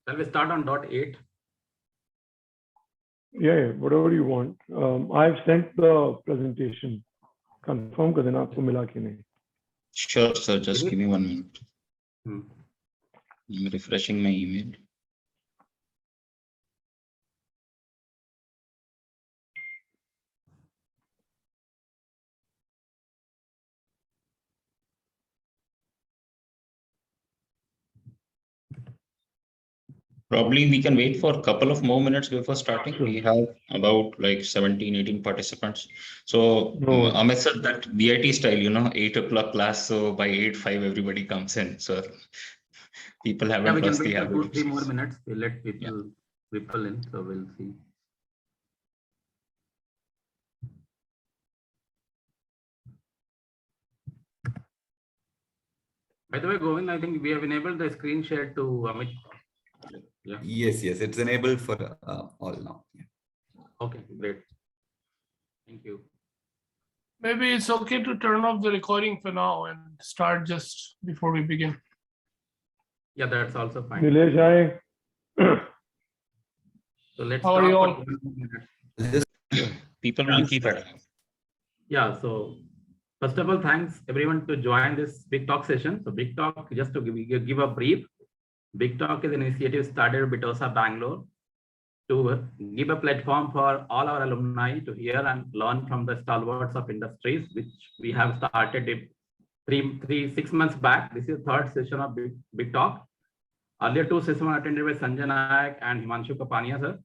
Shall we start on dot 8? Yeah, whatever you want. I've sent the presentation. Confirm कर देना आपको मिला कि नहीं. Sure, sir. Just give me 1 minute. Hmm. I'm refreshing my email. Probably we can wait for a couple of more minutes before starting. Sure. We have about like 17, 18 participants. So No. Amit sir, that BIT style, 8 o'clock class. So by 8:05 everybody comes in. So people Yeah, haven't we can lost the wait for habit. 2-3 more minutes. We'll let people ripple in. So we'll see. By the way, Govind, I think we have enabled the screen share to Amit. Yeah. Yes, it's enabled for all now. Okay, great. Thank you. Maybe it's okay to turn off the recording for now and start just before we begin. Yeah, that's also fine. Nilesh, hi. So let's How are start you for all? 12 minutes. People will keep it. Yeah, so first of all, thanks everyone to join this Big Talk session. So Big Talk, just to give a brief, Big Talk is an initiative started by BITOSA Bangalore to give a platform for all our alumni to hear and learn from the stalwarts of industries, which we have started 6 months back. This is the third session of Big Talk. Earlier 2 sessions were attended by Sanjay Nayak and Himanshu Kapania, sir.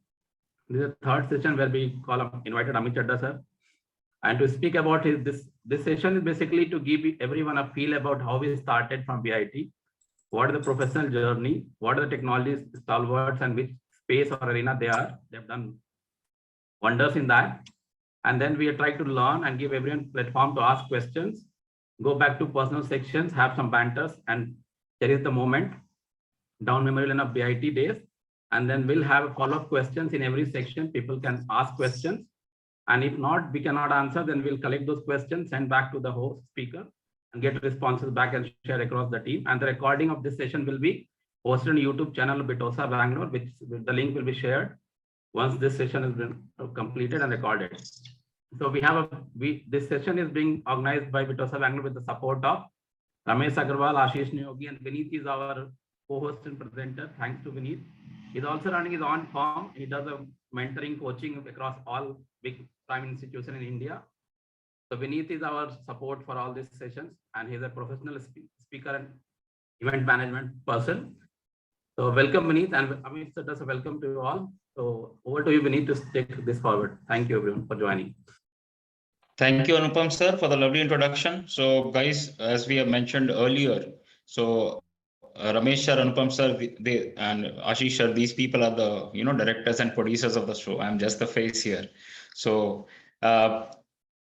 This is the third session where we invited Amit Chadha, sir. And to speak about this session is basically to give everyone a feel about how we started from BIT, what is the professional journey, what are the technologies, stalwarts, and which space or arena they are. They've done wonders in that. And then we are trying to learn and give everyone platform to ask questions, go back to personal sections, have some banters, and cherish the moment down memory lane of BIT days. And then we'll have follow-up questions in every section. People can ask questions. And if not, we cannot answer, then we'll collect those questions, send back to the host speaker and get responses back and share across the team. And the recording of this session will be posted on YouTube channel of BITOSA Bangalore, which the link will be shared once this session has been completed and recorded. So this session is being organized by BITOSA Bangalore with the support of Ramesh Agarwal, Ashish Niyogi, and Vineet is our co-host and presenter. Thanks to Vineet. He's also running his own firm. He does a mentoring coaching across all big prime institutions in India. So Vineet is our support for all these sessions, and he's a professional speaker and event management person. So welcome, Vineet, and Amit sir does a welcome to you all. So over to you, Vineet, to take this forward. Thank you, everyone, for joining. Thank you, Anupam sir, for the lovely introduction. So guys, as we have mentioned earlier, so Ramesh sir, Anupam sir, and Ashish sir, these people are the directors and producers of the show. I'm just the face here. So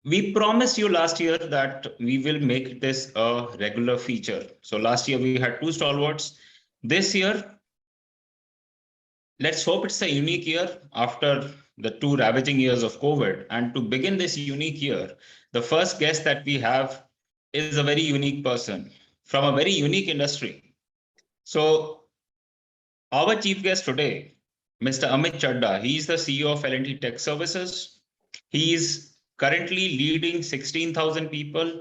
we promised you last year that we will make this a regular feature. So last year we had 2 stalwarts. This year, let's hope it's a unique year after the 2 ravaging years of COVID. And to begin this unique year, the first guest that we have is a very unique person from a very unique industry. So our chief guest today, Mr. Amit Chadha, he is the CEO of L&T Tech Services. He is currently leading 16,000 people.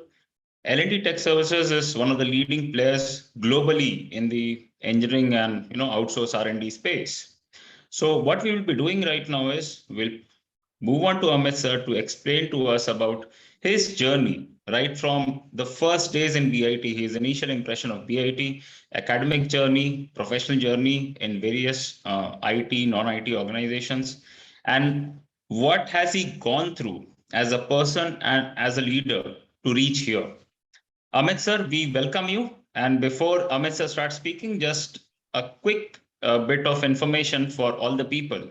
L&T Tech Services is one of the leading players globally in the engineering and outsource R&D space. So what we will be doing right now is we'll move on to Amit sir to explain to us about his journey, right from the first days in BIT, his initial impression of BIT, academic journey, professional journey in various IT, non-IT organizations, and what has he gone through as a person and as a leader to reach here. Amit sir, we welcome you. And before Amit sir starts speaking, just a quick bit of information for all the people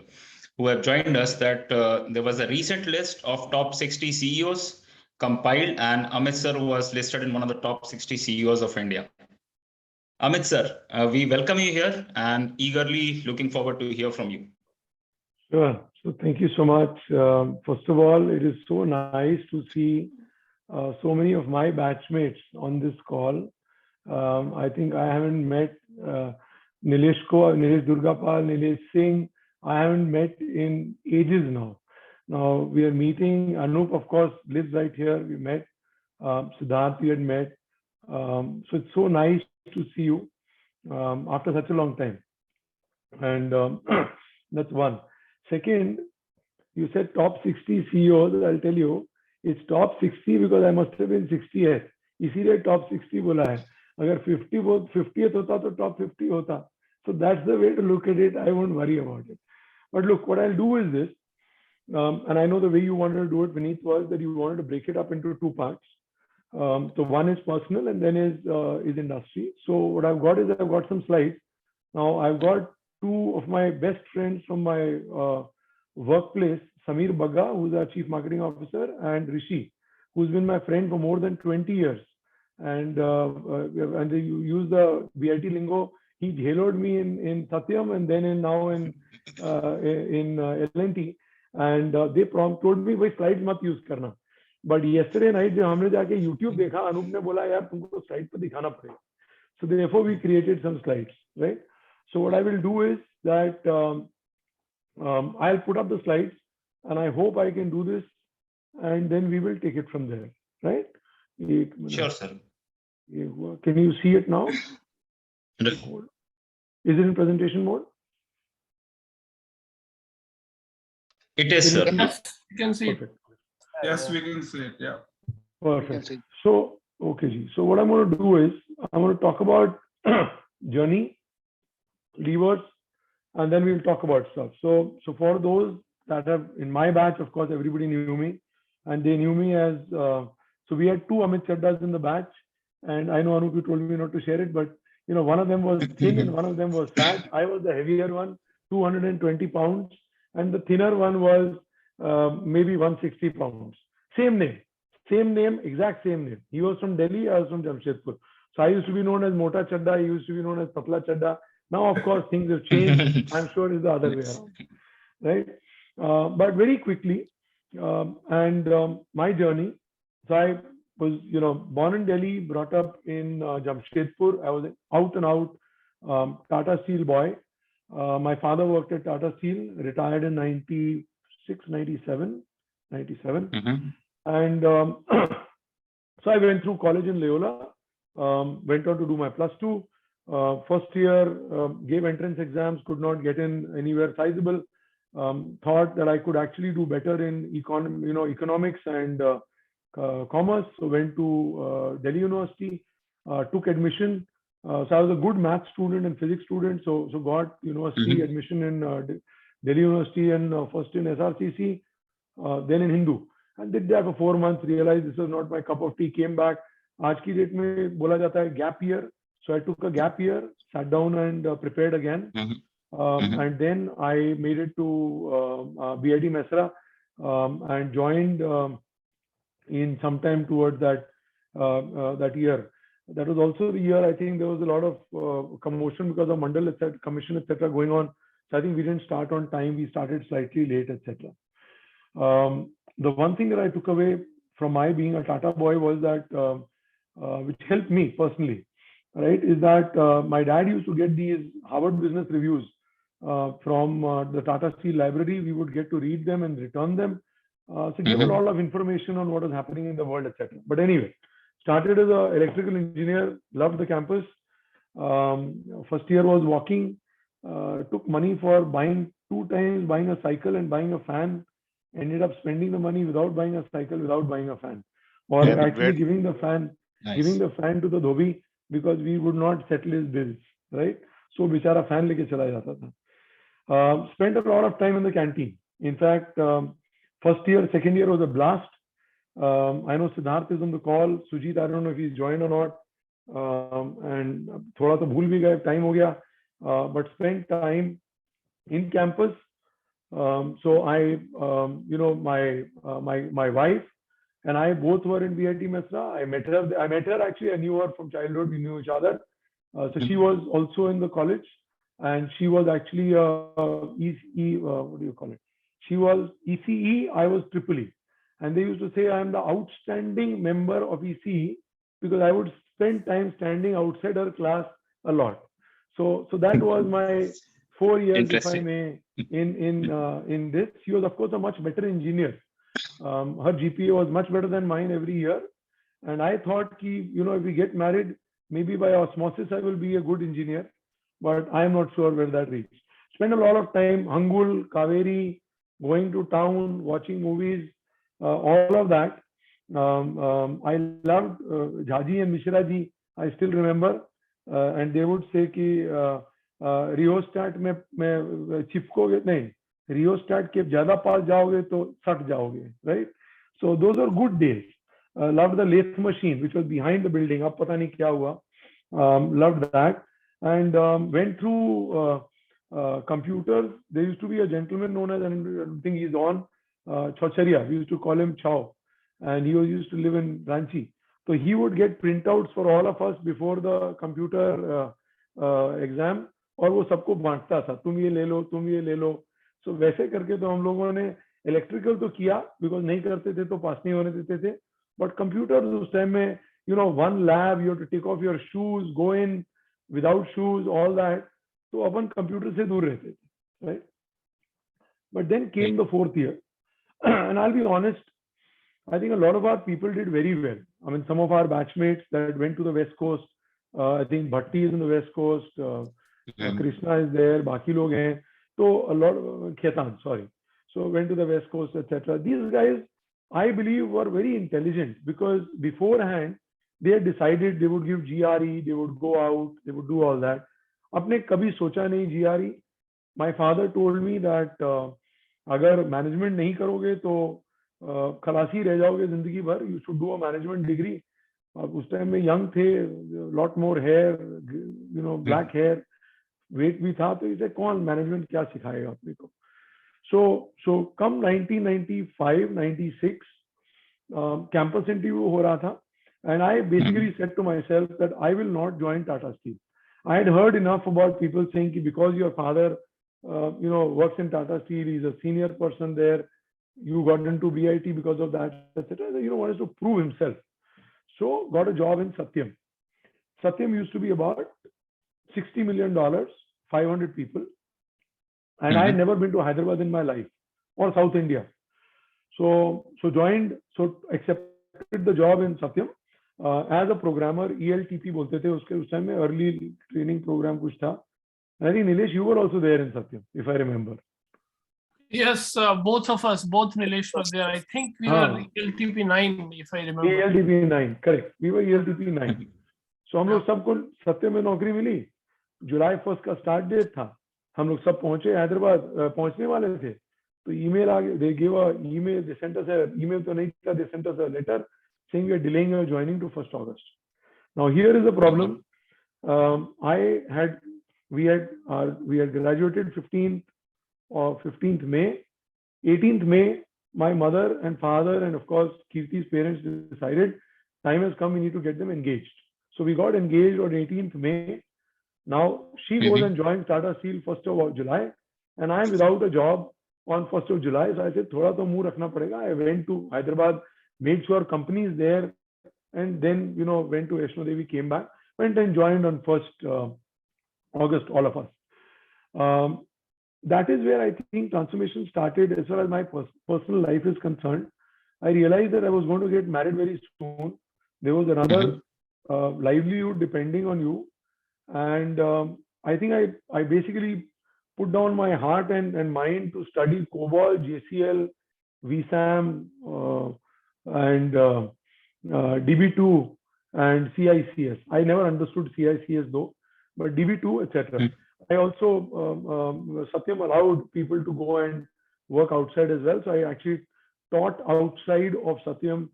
who have joined us that there was a recent list of top 60 CEOs compiled, and Amit sir was listed in one of the top 60 CEOs of India. Amit sir, we welcome you here and eagerly looking forward to hear from you. Sure. So thank you so much. First of all, it is so nice to see so many of my batchmates on this call. I think I haven't met Nilesh Durgapal, Nilesh Singh, I haven't met in ages now. Now we are meeting. Anup, of course, lives right here. We met. Siddharth, we had met. So it's so nice to see you after such a long time. And that's one. Second, you said top 60 CEOs. I'll tell you, it's top 60 because I must have been 60th. इसीलिए top 60 बोला है. अगर 50th होता तो top 50 होता. So that's the way to look at it. I won't worry about it. But look, what I'll do is this, and I know the way you wanted to do it, Vineet, was that you wanted to break it up into two parts. So one is personal and then is industry. So what I've got is I've got some slides. Now I've got two of my best friends from my workplace, Samir Bagga, who's our Chief Marketing Officer, and Rishi, who's been my friend for more than 20 years. And they use the BIT lingo. He haloed me in Satyam and then now in L&T. And they told me, "Bhai, slides mat use karna." But yesterday night, जब हमने जाके YouTube देखा, अनूप ने बोला, "यार, तुमको slide पर दिखाना पड़ेगा." So therefore, we created some slides, right? So what I will do is that I'll put up the slides, and I hope I can do this, and then we will take it from there, right? Sure, sir. Can you see it now? Is it in presentation mode? It is, sir. Yes, you can see it. Perfect. Yes, we can see it. Yeah. Perfect. So, okay, Ji. So what I'm going to do is I'm going to talk about journey, levers, and then we'll talk about stuff. So for those that have in my batch, of course, everybody knew me, and they knew me as. So we had two Amit Chaddas in the batch, and I know Anup, you told me not to share it, but you know, one of them was thin and one of them was fat. I was the heavier one, 220 pounds, and the thinner one was maybe 160 pounds. Same name, exact same name. He was from Delhi, I was from Jamshedpur. So I used to be known as Mota Chadda, he used to be known as Patla Chadda. Now, of course, things have changed. I'm sure it's the other way around, right? But very quickly, my journey. So I was, born in Delhi, brought up in Jamshedpur. I was an out and out Tata Steel boy. My father worked at Tata Steel, retired in 97. And so I went through college in Loyola, went on to do my +2. First year, gave entrance exams, could not get in anywhere sizable. Thought that I could actually do better in economics and commerce. So went to Delhi University, took admission. So I was a good math student and physics student. So got university admission in Delhi University and first in SRCC, then in Hindu. And did that for 4 months, realized this was not my cup of tea, came back. आज की date में बोला जाता है gap year. So I took a gap year, sat down and prepared again. And then I made it to BIT Mesra and joined in sometime towards that year. That was also the year I think there was a lot of commotion because of Mandal, etc., commission, etc., going on. So I think we didn't start on time. We started slightly late, etc. The one thing that I took away from my being a Tata boy was that, which helped me personally, right, is that my dad used to get these Harvard Business Reviews from the Tata Steel library. We would get to read them and return them. So give a lot of information on what is happening in the world, etc. But anyway, started as an electrical engineer, loved the campus. First year was walking, took money for buying 2 times, buying a cycle and buying a fan. Ended up spending the money without buying a cycle, without buying a fan, or actually giving the fan to the dhobi because we would not settle his bills, right? So bichara fan leke chala jata tha. Spent a lot of time in the canteen. In fact, first year, second year was a blast. I know Siddharth is on the call. Sujit, I don't know if he's joined or not. And thoda to bhul bhi gaye, time ho gaya. But spent time in campus. So I, my wife and I both were in BIT Mesra. I met her actually. I knew her from childhood. We knew each other. So she was also in the college, and she was actually what do you call it? She was ECE. I was EEE. And they used to say I am the outstanding member of ECE because I would spend time standing outside her class a lot. So that was my 4 years, if I Interesting. may, in this. She was, of course, a much better engineer. Her GPA was much better than mine every year. And I thought, if we get married, maybe by osmosis, I will be a good engineer. But I am not sure where that reached. Spent a lot of time, Hangul, Kaveri, going to town, watching movies, all of that. I loved Jhaji and Mishra ji. I still remember. And they would say कि rheostat में चिपकोगे नहीं, rheostat के ज़्यादा पास जाओगे तो सट जाओगे, right? So those are good days. Loved the lathe machine which was behind the building. अब पता नहीं क्या हुआ. Loved that, and went through computers. There used to be a gentleman known as, and I don't think he's on, Chocharia. We used to call him Chow, and he used to live in Ranchi. So he would get printouts for all of us before the computer exam, और वो सबको बांटता था, तुम ये ले लो, तुम ये ले लो. So वैसे करके तो हम लोगों ने इलेक्ट्रिकल तो किया, because नहीं करते थे तो पास नहीं होने देते थे. But computers उस टाइम में, one lab, you have to take off your shoes, go in without shoes, all that. तो अपन कंप्यूटर से दूर रहते थे, right? But then came the 4th year, and I'll be honest, I think a lot of our people did very well. I mean, some of our batchmates that went to the West Coast, I think Bhatti is in the West Coast, Krishna is there, Baki log hain. So a lot of Khetan, sorry. So went to the West Coast, etc. These guys, I believe, were very intelligent, because beforehand they had decided they would give GRE, they would go out, they would do all that. आपने कभी सोचा नहीं GRE? My father told me that अगर management नहीं करोगे तो खलासी रह जाओगे जिंदगी भर. You should do a management degree. उस टाइम में young थे, lot more hair, black hair, weight भी था, तो इसे कौन management क्या सिखाएगा अपने को. So come 1995, 96, campus interview हो रहा था, and I basically said to myself that I will not join Tata Steel. I had heard enough about people saying that because your father, works in Tata Steel, he's a senior person there, you got into BIT because of that, etc. Wanted to prove himself. So got a job in Satyam. Satyam used to be about $60 million, 500 people. And I had never been to Hyderabad in my life, or South India. So accepted the job in Satyam as a programmer. ELTP बोलते थे उसके उस time में, early training program कुछ था. And I think Nilesh, you were also there in Satyam, if I remember. Yes, both of us, both Nilesh were there. I think we were ELTP 9, if I remember. ELTP 9, correct. We were ELTP 9. So हम लोग सबको सत्यम में नौकरी मिली. July 1st का start date था. हम लोग सब पहुंचे हैदराबाद, पहुंचने वाले थे, तो email आ गया. They gave a email. They sent us a email तो नहीं था. They sent us a letter saying we are delaying your joining to 1st August. Now here is the problem. We had graduated 15th May. 18th May, my mother and father and of course Kirti's parents decided time has come, we need to get them engaged. So we got engaged on 18th May. Now she goes and joins Tata Steel 1st of July, and I am without a job on 1st of July. So I said, thoda to muh rakhna padega. I went to Hyderabad, made sure company is there, and then went to Vaishno Devi, came back, went and joined on 1st August, all of us. That is where I think transformation started as far as my personal life is concerned. I realized that I was going to get married very soon. There was another livelihood depending on you. And I think I basically put down my heart and mind to study COBOL, JCL, VSAM, and DB2 and CICS. I never understood CICS though, but DB2, etc. I also, Satyam allowed people to go and work outside as well. So I actually taught outside of Satyam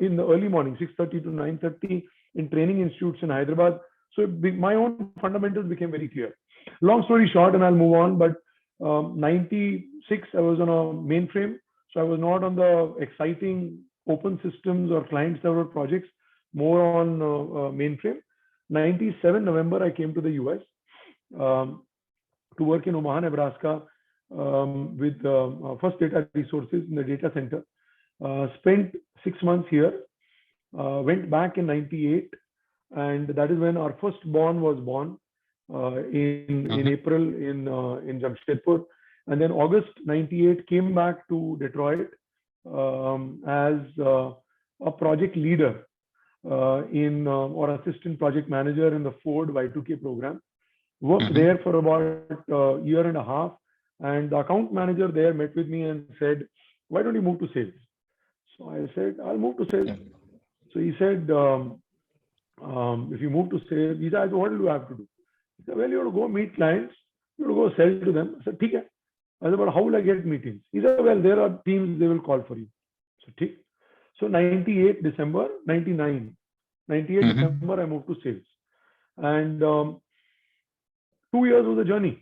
in the early morning, 6:30 to 9:30 in training institutes in Hyderabad. So my own fundamentals became very clear. Long story short, and I'll move on, but 96, I was on a mainframe. So I was not on the exciting open systems or client server projects, more on mainframe. 97 November, I came to the US to work in Omaha, Nebraska with First Data Resources in the data center. Spent 6 months here, went back in 98. And that is when our first born was born. in April in Jamshedpur, and then August 98 came back to Detroit as a project leader or assistant project manager in the Ford Y2K program. Worked there for about a year and a half, and the account manager there met with me and said, "Why don't you move to sales?" So I said, "I'll move to sales." So he said, "If you move to sales," he said, "What do I have to do?" He said, "Well, you have to go meet clients, you have to go sell to them." I said, "Okay." I said, "But how will I get meetings?" He said, "Well, there are teams, they will call for you." So, okay. So 98 December, 99, 98 December, I moved to sales. And 2 years was a journey.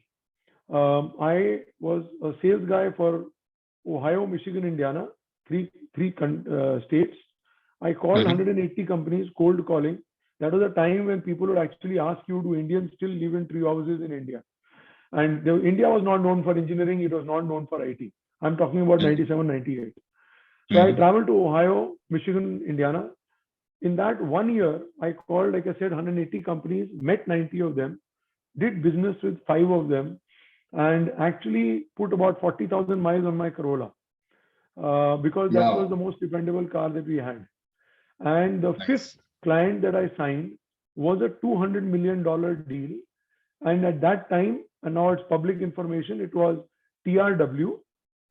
I was a sales guy for Ohio, Michigan, Indiana, three states. I called 180 companies, cold calling. That was a time when people would actually ask you, do Indians still live in tree houses in India? And India was not known for engineering. It was not known for IT. I'm talking about 97, 98. So I traveled to Ohio, Michigan, Indiana. In that 1 year, I called, like I said, 180 companies, met 90 of them, did business with 5 of them, and actually put about 40,000 miles on my Corolla because that was the most dependable car that we had. And the fifth client that I signed was a $200 million deal. And at that time, and now it's public information, it was TRW.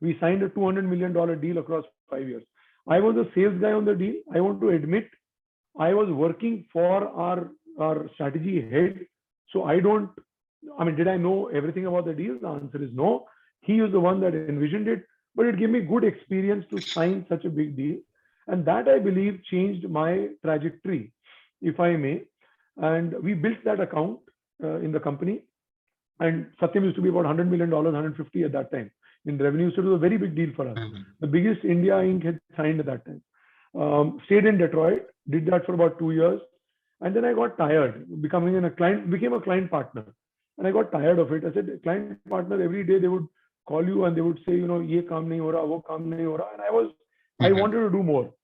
We signed a $200 million deal across 5 years. I was a sales guy on the deal. I want to admit, I was working for our strategy head. So did I know everything about the deal? The answer is no. He was the one that envisioned it, but it gave me good experience to sign such a big deal. And that, I believe, changed my trajectory, if I may. And we built that account in the company. And Satyam used to be about $100 million, 150 at that time in revenue. So it was a very big deal for us. The biggest India Inc. had signed at that time. Stayed in Detroit, did that for about 2 years. And then I got tired, became a client partner. And I got tired of it. I said, client partner, every day they would call you and they would say, ye kaam nahi ho raha, wo kaam nahi ho raha. And I wanted to do more.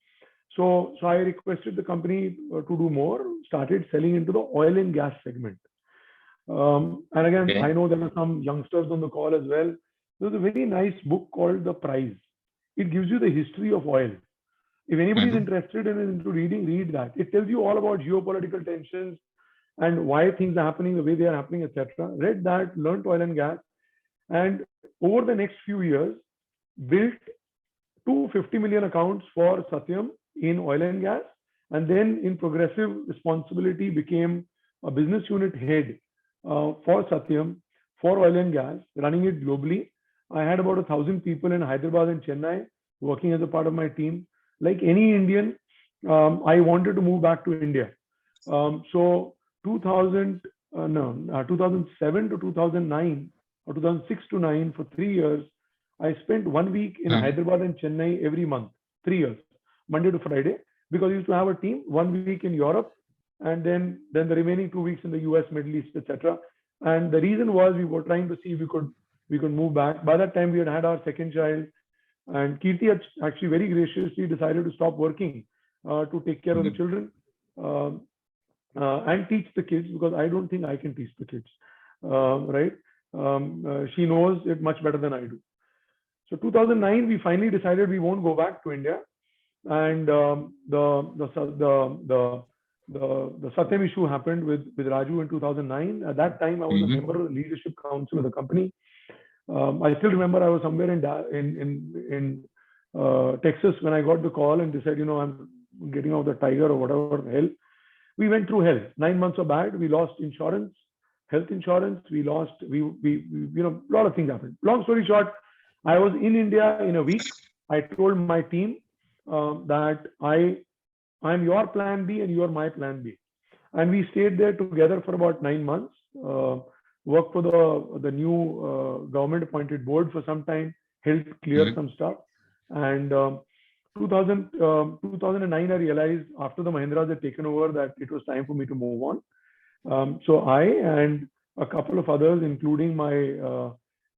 So I requested the company to do more, started selling into the oil and gas segment. And again, I know there are some youngsters on the call as well. There's a very nice book called The Prize. It gives you the history of oil. If anybody is interested into reading, read that. It tells you all about geopolitical tensions and why things are happening the way they are happening, etc. Read that, learned oil and gas, and over the next few years, built 250 million accounts for Satyam in oil and gas, and then in progressive responsibility became a business unit head for Satyam for oil and gas, running it globally. I had about 1,000 people in Hyderabad and Chennai working as a part of my team. Like any Indian, I wanted to move back to India. So 2007 to 2009 or 2006 to 9 for 3 years, I spent 1 week in Hyderabad and Chennai every month, 3 years, Monday to Friday, because we used to have a team, 1 week in Europe, and then the remaining 2 weeks in the US, Middle East, etc. And the reason was we were trying to see if we could move back. By that time, we had our second child, and Kirti had actually very graciously decided to stop working to take care of the children and teach the kids, because I don't think I can teach the kids, right? She knows it much better than I do. So 2009, we finally decided we won't go back to India, and the Satyam issue happened with Raju in 2009. At that time, I was a member of the leadership council of the company. I still remember I was somewhere in Texas when I got the call and they said, I'm getting out the tiger or whatever hell. We went through hell. 9 months of bad. We lost insurance, health insurance. We lost, a lot of things happened. Long story short, I was in India in a week. I told my team that I'm your plan B and you're my plan B. And we stayed there together for about 9 months. Worked for the new government appointed board for some time, helped clear some stuff. And 2009, I realized after the Mahindras had taken over that it was time for me to move on. So I and a couple of others, including my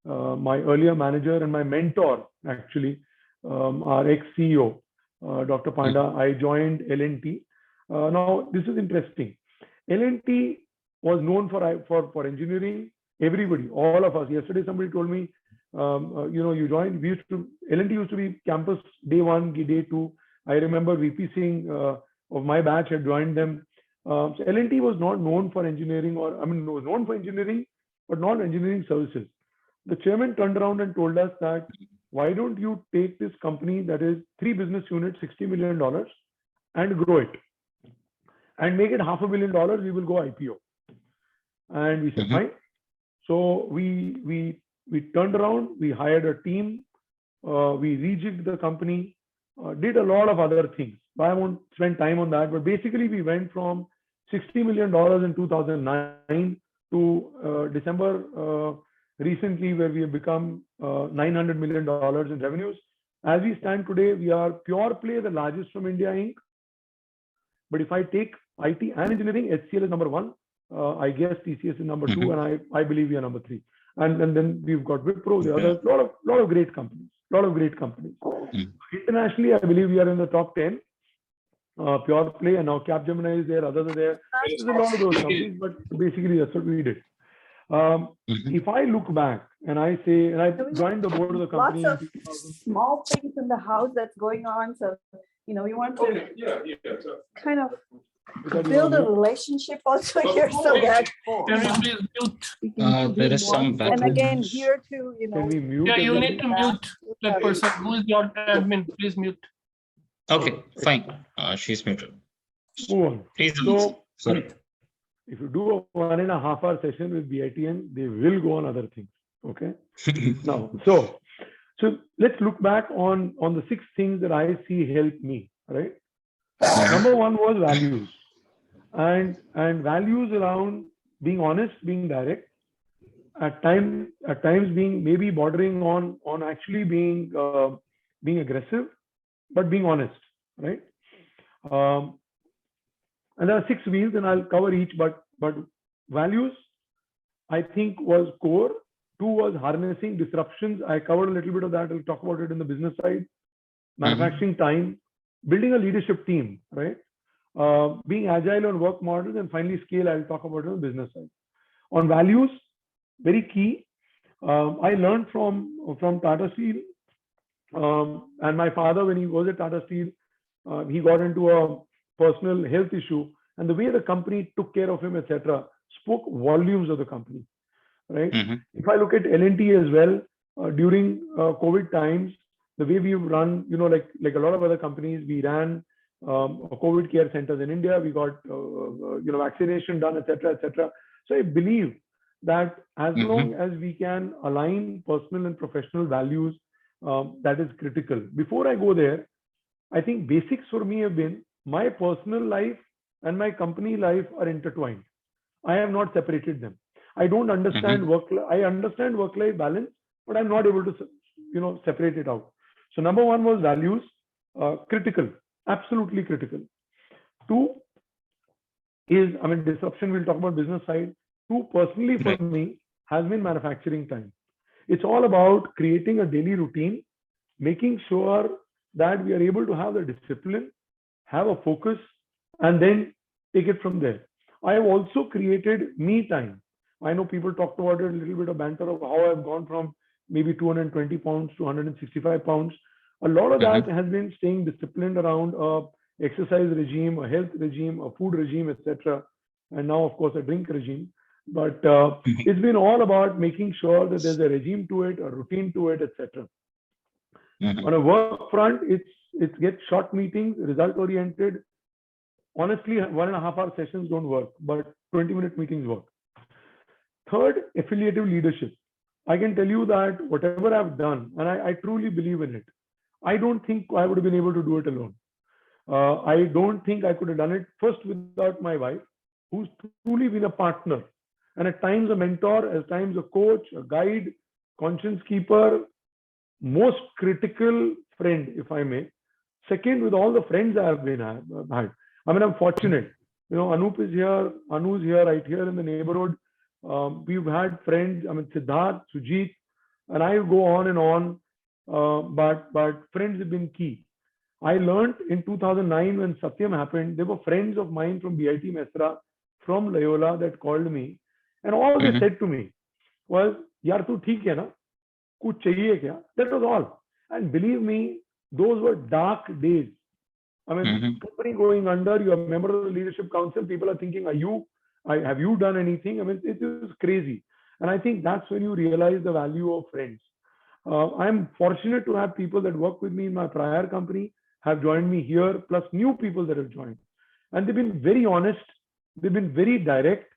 earlier manager and my mentor, actually, our ex-CEO, Dr. Panda, I joined L&T. Now, this is interesting. L&T was known for engineering. Everybody, all of us. Yesterday, somebody told me, you joined. L&T used to be campus day 1, day 2. I remember VP Singh of my batch had joined them. So L&T was not known for engineering, was known for engineering, but not engineering services. The chairman turned around and told us that, why don't you take this company that is 3 business units, $60 million, and grow it and make it $500 million. We will go IPO. And we said, fine. So we turned around, we hired a team, we rejigged the company, did a lot of other things. I won't spend time on that, but basically we went from $60 million in 2009 to December recently, where we have become $900 million in revenues. As we stand today, we are pure play, the largest from India Inc. But if I take IT and engineering, HCL is number 1. I guess TCS is number 2, and I believe we are number 3. And then we've got Wipro, the others, lot of great companies, Internationally, I believe we are in the top 10. Pure play, and now Capgemini is there, others are there. There's a lot of those companies, but basically that's what we did. If I look back and I say, and I joined the board of the company. Lots of small things in the house that's going on. So, we want to kind of build a relationship also here, so that Can we please mute? There is some and background. again here too, Can we mute? Yeah, you need to mute that person. Who is your admin? Please mute. Okay, fine. She's muted. Move on. Please. So, Sorry. if you do a 1.5-hour session with BITian, they will go on other things. Okay. Now, so let's look back on the 6 things that I see help me. Right. Number 1 was values, and values around being honest, being direct, at times being maybe bordering on actually being aggressive, but being honest, right? And there are 6 wheels, and I'll cover each, but values, I think, was core. 2 was harnessing disruptions. I covered a little bit of that. I'll talk about it in the business side. Manufacturing time, building a leadership team, right? Being agile on work models, and finally scale. I'll talk about it on the business side. On values, very key. I learned from Tata Steel, and my father, when he was at Tata Steel, he got into a personal health issue, and the way the company took care of him, etc., spoke volumes of the company, right? If I look at L&T as well, during COVID times, the way we've run, like a lot of other companies, we ran COVID care centers in India. We got vaccination done, etc., etc. So I believe that as long as we can align personal and professional values, that is critical. Before I go there, I think basics for me have been my personal life and my company life are intertwined. I have not separated them. I don't understand I understand work-life balance, but I'm not able to, separate it out. So number 1 was values, critical, absolutely critical. 2 is, disruption. We'll talk about business side. 2, personally for me, has been manufacturing time. It's all about creating a daily routine, making sure that we are able to have the discipline, have a focus, and then take it from there. I have also created me time. I know people talked about it, a little bit of banter of how I've gone from maybe 220 pounds to 165 pounds. A lot of that has been staying disciplined around exercise regime, a health regime, a food regime, etc. And now, of course, a drink regime. But it's been all about making sure that there's a regime to it, a routine to it, etc. On a work front, it's get short meetings, result oriented. Honestly, 1.5-hour sessions don't work, but 20-minute meetings work. Third, affiliative leadership. I can tell you that whatever I've done, and I truly believe in it, I don't think I would have been able to do it alone. I don't think I could have done it first without my wife, who's truly been a partner, and at times a mentor, at times a coach, a guide, conscience keeper, most critical friend, if I may. Second, with all the friends I have had. I'm fortunate. Anup is here, Anu's here, right here in the neighborhood. We've had friends, Siddharth, Sujit, and I go on and on. But friends have been key. I learned in 2009 when Satyam happened, they were friends of mine from BIT Mesra. from Loyola that called me, and all they said to me was, "Yaar, tu theek hai na? Kuch chahiye kya?" That was all. And believe me, those were dark days. I mean, company going under, you are a member of the leadership council, people are thinking, have you done anything? I mean, it is crazy. And I think that's when you realize the value of friends. I'm fortunate to have people that work with me in my prior company, have joined me here, plus new people that have joined. And they've been very honest, they've been very direct,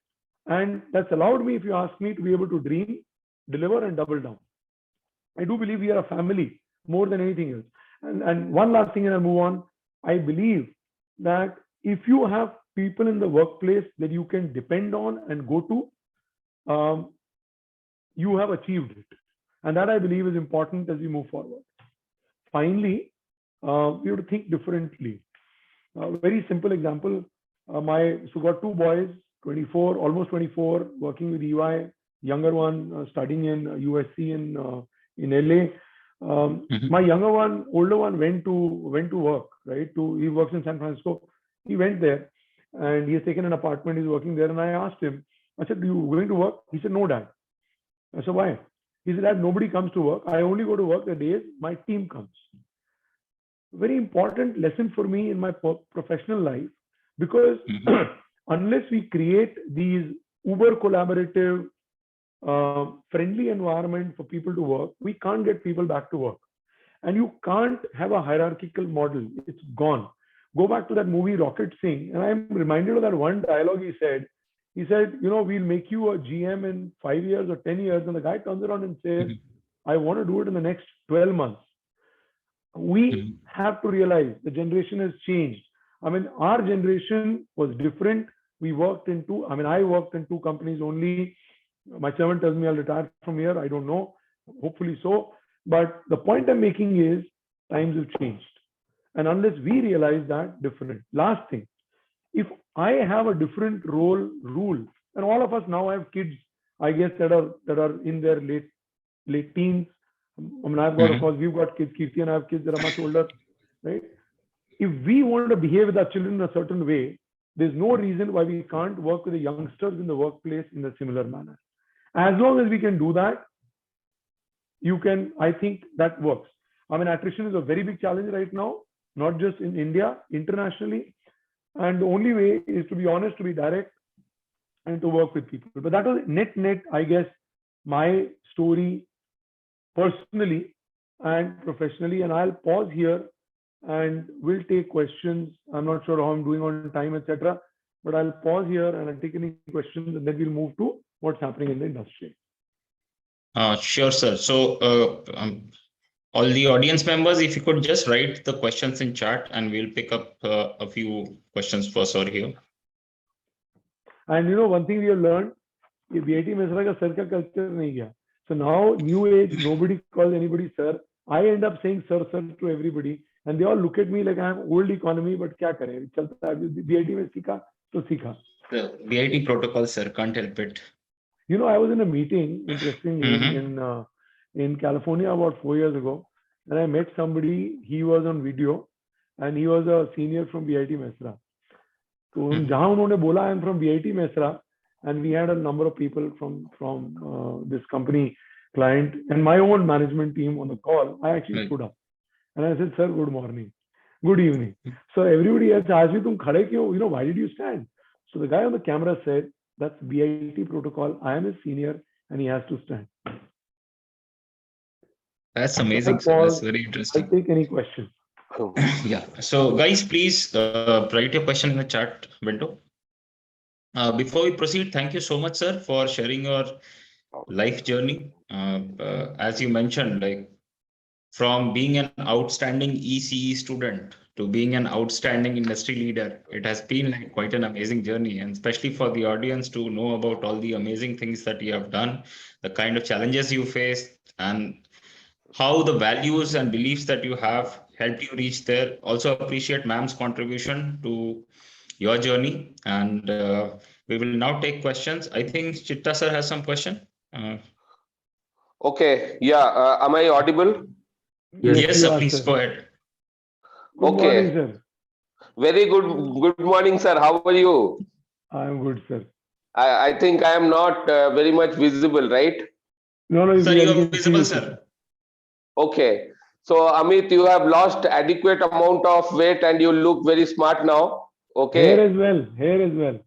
and that's allowed me, if you ask me, to be able to dream, deliver, and double down. I do believe we are a family more than anything else. And one last thing, and I'll move on. I believe that if you have people in the workplace that you can depend on and go to, you have achieved it. And that, I believe, is important as we move forward. Finally, we have to think differently. Very simple example. So got two boys, 24, almost 24, working with EY, younger one studying in USC in LA. My older one went to work, right? He works in San Francisco. He went there and he has taken an apartment. He's working there. And I asked him, I said, "Do you going to work?" He said, "No, Dad." I said, "Why?" He said, "Dad, nobody comes to work. I only go to work the days my team comes." Very important lesson for me in my professional life, because unless we create these uber collaborative, friendly environment for people to work, we can't get people back to work. And you can't have a hierarchical model. It's gone. Go back to that movie Rocket Singh, and I'm reminded of that one dialogue he said. He said, "We'll make you a GM in 5 years or 10 years." And the guy turns around and says, "I want to do it in the next 12 months. We have to realize the generation has changed. I mean, our generation was different. I worked in two companies only. My chairman tells me I'll retire from here. I don't know. Hopefully so. But the point I'm making is times have changed. And unless we realize that, different. Last thing, if I have a different rule, and all of us now have kids, I guess, that are in their late teens. I mean, I've got, of course, we've got kids. Kirti and I have kids that are much older, right? If we want to behave with our children in a certain way, there's no reason why we can't work with the youngsters in the workplace in a similar manner. As long as we can do that, I think that works. I mean, attrition is a very big challenge right now, not just in India, internationally. And the only way is to be honest, to be direct, and to work with people. But that was net, I guess, my story personally and professionally. And I'll pause here and we'll take questions. I'm not sure how I'm doing on time, etc. But I'll pause here and I'll take any questions, and then we'll move to what's happening in the industry. Sure, sir. So all the audience members, if you could just write the questions in chat, and we'll pick up a few questions for sir here. And one thing we have learned, BIT Mesra ka sir ka culture nahi gaya. So now, new age, nobody calls anybody sir. I end up saying sir to everybody, and they all look at me like I'm old economy, but kya kare? Chalta hai. BIT mein sikha to sikha. The BIT protocol, sir, can't help it. I was in a meeting, interestingly, in California about 4 years ago, and I met somebody. He was on video, and he was a senior from BIT Mesra. So jahan unhone bola, I'm from BIT Mesra, and we had a number of people from this company client and my own management team on the call. I actually stood up and I said, "Sir, good morning, good evening." So everybody else asked me, "Tum khade kyun? Why did you stand?" So the guy on the camera said, "That's BIT protocol. I am his senior and he has to stand." That's amazing. So that's very interesting. I'll take any question. Yeah. So guys, please write your question in the chat window. Before we proceed, thank you so much, sir, for sharing your life journey. As you mentioned, like from being an outstanding ECE student to being an outstanding industry leader, it has been like quite an amazing journey, and especially for the audience to know about all the amazing things that you have done, the kind of challenges you faced, and how the values and beliefs that you have helped you reach there. Also appreciate ma'am's contribution to your journey, and we will now take questions. I think Chitta sir has some question. Okay, yeah, am I audible? Yes, sir, please go ahead. Okay. Good morning, sir. Very good morning, sir. How are you? I am good, sir. I think I am not very much visible, right? No, Sir, we you can are see visible, you, sir. Okay. So Amit, you have lost adequate amount of weight and you look very smart now. Hair Okay. as well. Hair as well.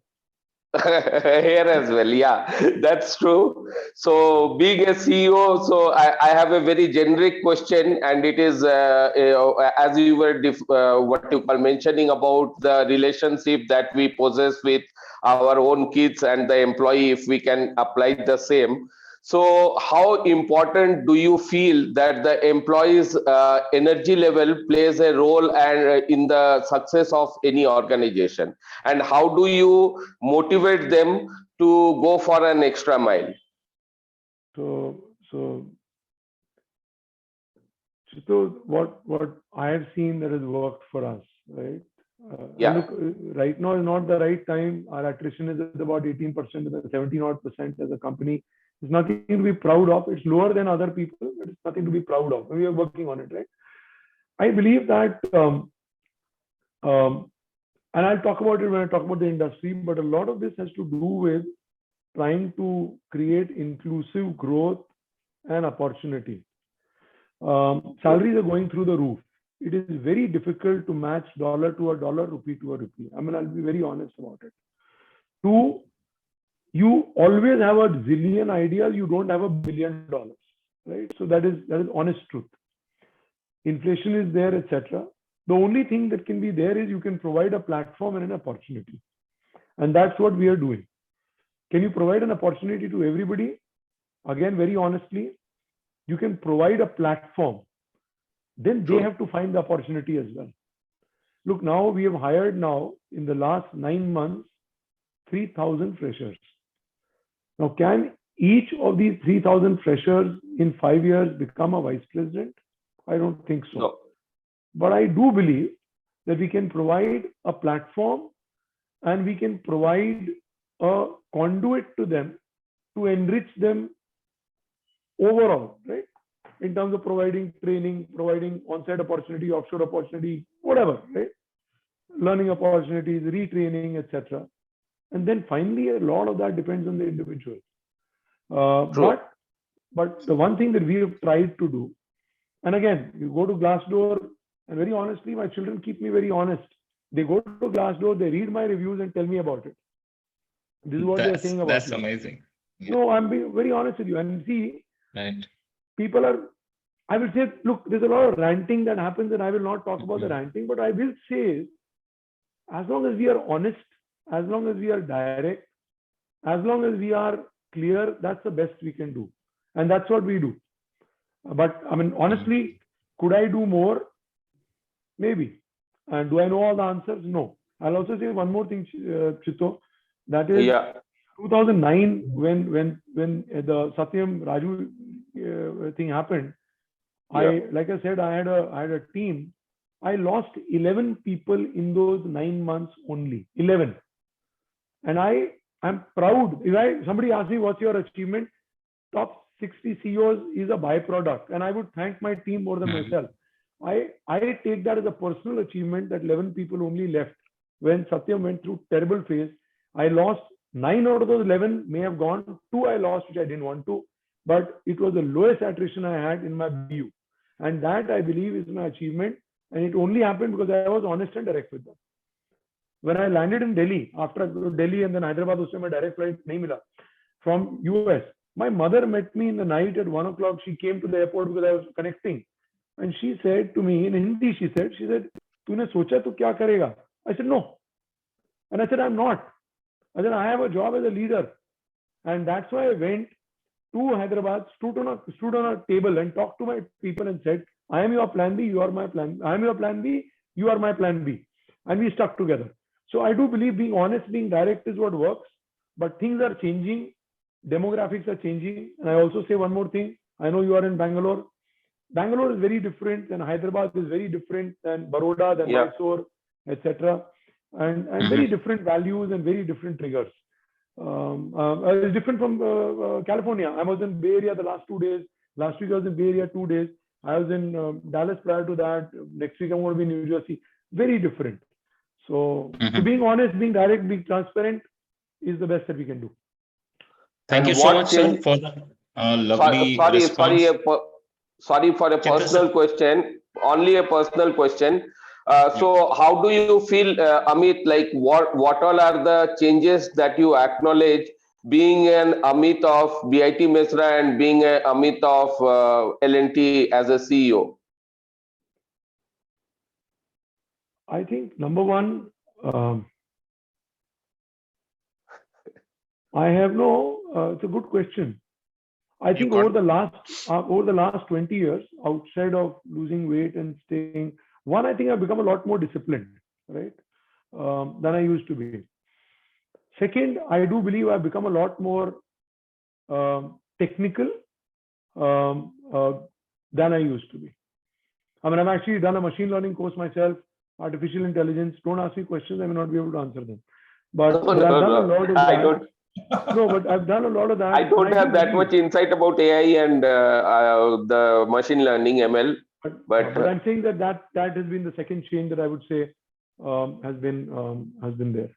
Here as well, yeah, that's true. So being a CEO, so I have a very generic question, and it is as you were what you call mentioning about the relationship that we possess with our own kids and the employee, if we can apply the same. So how important do you feel that the employees' energy level plays a role and in the success of any organization? And how do you motivate them to go for an extra mile? So what I have seen that has worked for us, right? Yeah. Look, right now is not the right time. Our attrition is at about 18%, 17% as a company. It's nothing to be proud of. It's lower than other people, but it's nothing to be proud of. We are working on it, right? I believe that, and I'll talk about it when I talk about the industry, but a lot of this has to do with trying to create inclusive growth and opportunity. Salaries are going through the roof. It is very difficult to match dollar to a dollar, rupee to a rupee. I mean, I'll be very honest about it. Two, you always have a zillion ideas, you don't have $1 billion, right? So that is honest truth. Inflation is there, etc. The only thing that can be there is you can provide a platform and an opportunity. And that's what we are doing. Can you provide an opportunity to everybody? Again, very honestly, you can provide a platform. Then they have to find the opportunity as well. Look, now we have hired now in the last 9 months, 3,000 freshers. Now, can each of these 3,000 freshers in 5 years become a vice president? I don't think so. No. But I do believe that we can provide a platform and we can provide a conduit to them to enrich them overall, right? In terms of providing training, providing on-site opportunity, offshore opportunity, whatever, right? Learning opportunities, retraining, etc. And then finally, a lot of that depends on the individual. But the one thing that we have tried to do, and again, you go to Glassdoor, and very honestly, my children keep me very honest. They go to Glassdoor, they read my reviews and tell me about it. This is what they're saying about That's you. amazing. Yeah. No, I'm being very honest with you. And see, Right. people are, I will say, look, there's a lot of ranting that happens, and I will not talk about the ranting, but I will say, as long as we are honest, as long as we are direct, as long as we are clear, that's the best we can do. And that's what we do. But I mean, honestly, could I do more? Maybe. And do I know all the answers? No. I'll also say one more thing, Chito. That is 2009 when the Satyam Raju thing happened. Like I said, I had a team. I lost 11 people in those 9 months only. 11. And I'm proud. If somebody asks me what's your achievement, top 60 CEOs is a byproduct. And I would thank my team more than myself. I take that as a personal achievement that 11 people only left when Satyam went through terrible phase. I lost 9 out of those 11 may have gone. 2 I lost, which I didn't want to. But it was the lowest attrition I had in my BU. And that, I believe, is my achievement. And it only happened because I was honest and direct with them. When I landed in Delhi, after Delhi and then Hyderabad, my direct flight nahi mila, from US, my mother met me in the night at 1 o'clock. She came to the airport because I was connecting. And she said to me, in Hindi, she said, "Tune socha to kya karega?" I said, "No." And I said, "I'm not." I said, "I have a job as a leader." And that's why I went to Hyderabad, stood on a table and talked to my people and said, "I am your plan B, you are my plan B. I am your plan B, you are my plan B." And we stuck together. So I do believe being honest, being direct is what works. But things are changing. Demographics are changing. And I also say one more thing. I know you are in Bangalore. Bangalore is very different and Hyderabad is very different than Baroda, than Mysore, etc. And very different values and very different triggers. It's different from California. I was in Bay Area the last 2 days. Last week I was in Bay Area 2 days. I was in Dallas prior to that. Next week I'm going to be in New Jersey. Very different. So being honest, being direct, being transparent, is the best that we can do. Thank you so much, sir, for the lovely response. Sorry for a Chitra, personal sir. question, only a personal question. So how do you feel, Amit, like what all are the changes that you acknowledge being an Amit of BIT Mesra and being an Amit of L&T as a CEO? I think number one, I have no, it's a good question. I think over the last 20 years, outside of losing weight and staying, one, I think I've become a lot more disciplined, right, than I used to be. Second, I do believe I've become a lot more technical than I used to be. I mean, I've actually done a machine learning course myself, artificial intelligence. Don't ask me questions, I may not be able to answer them. But I've done a lot of that. No, but I've done a lot of that. I don't have that much insight about AI and the machine learning ML. But I'm saying that has been the second change that I would say has been there.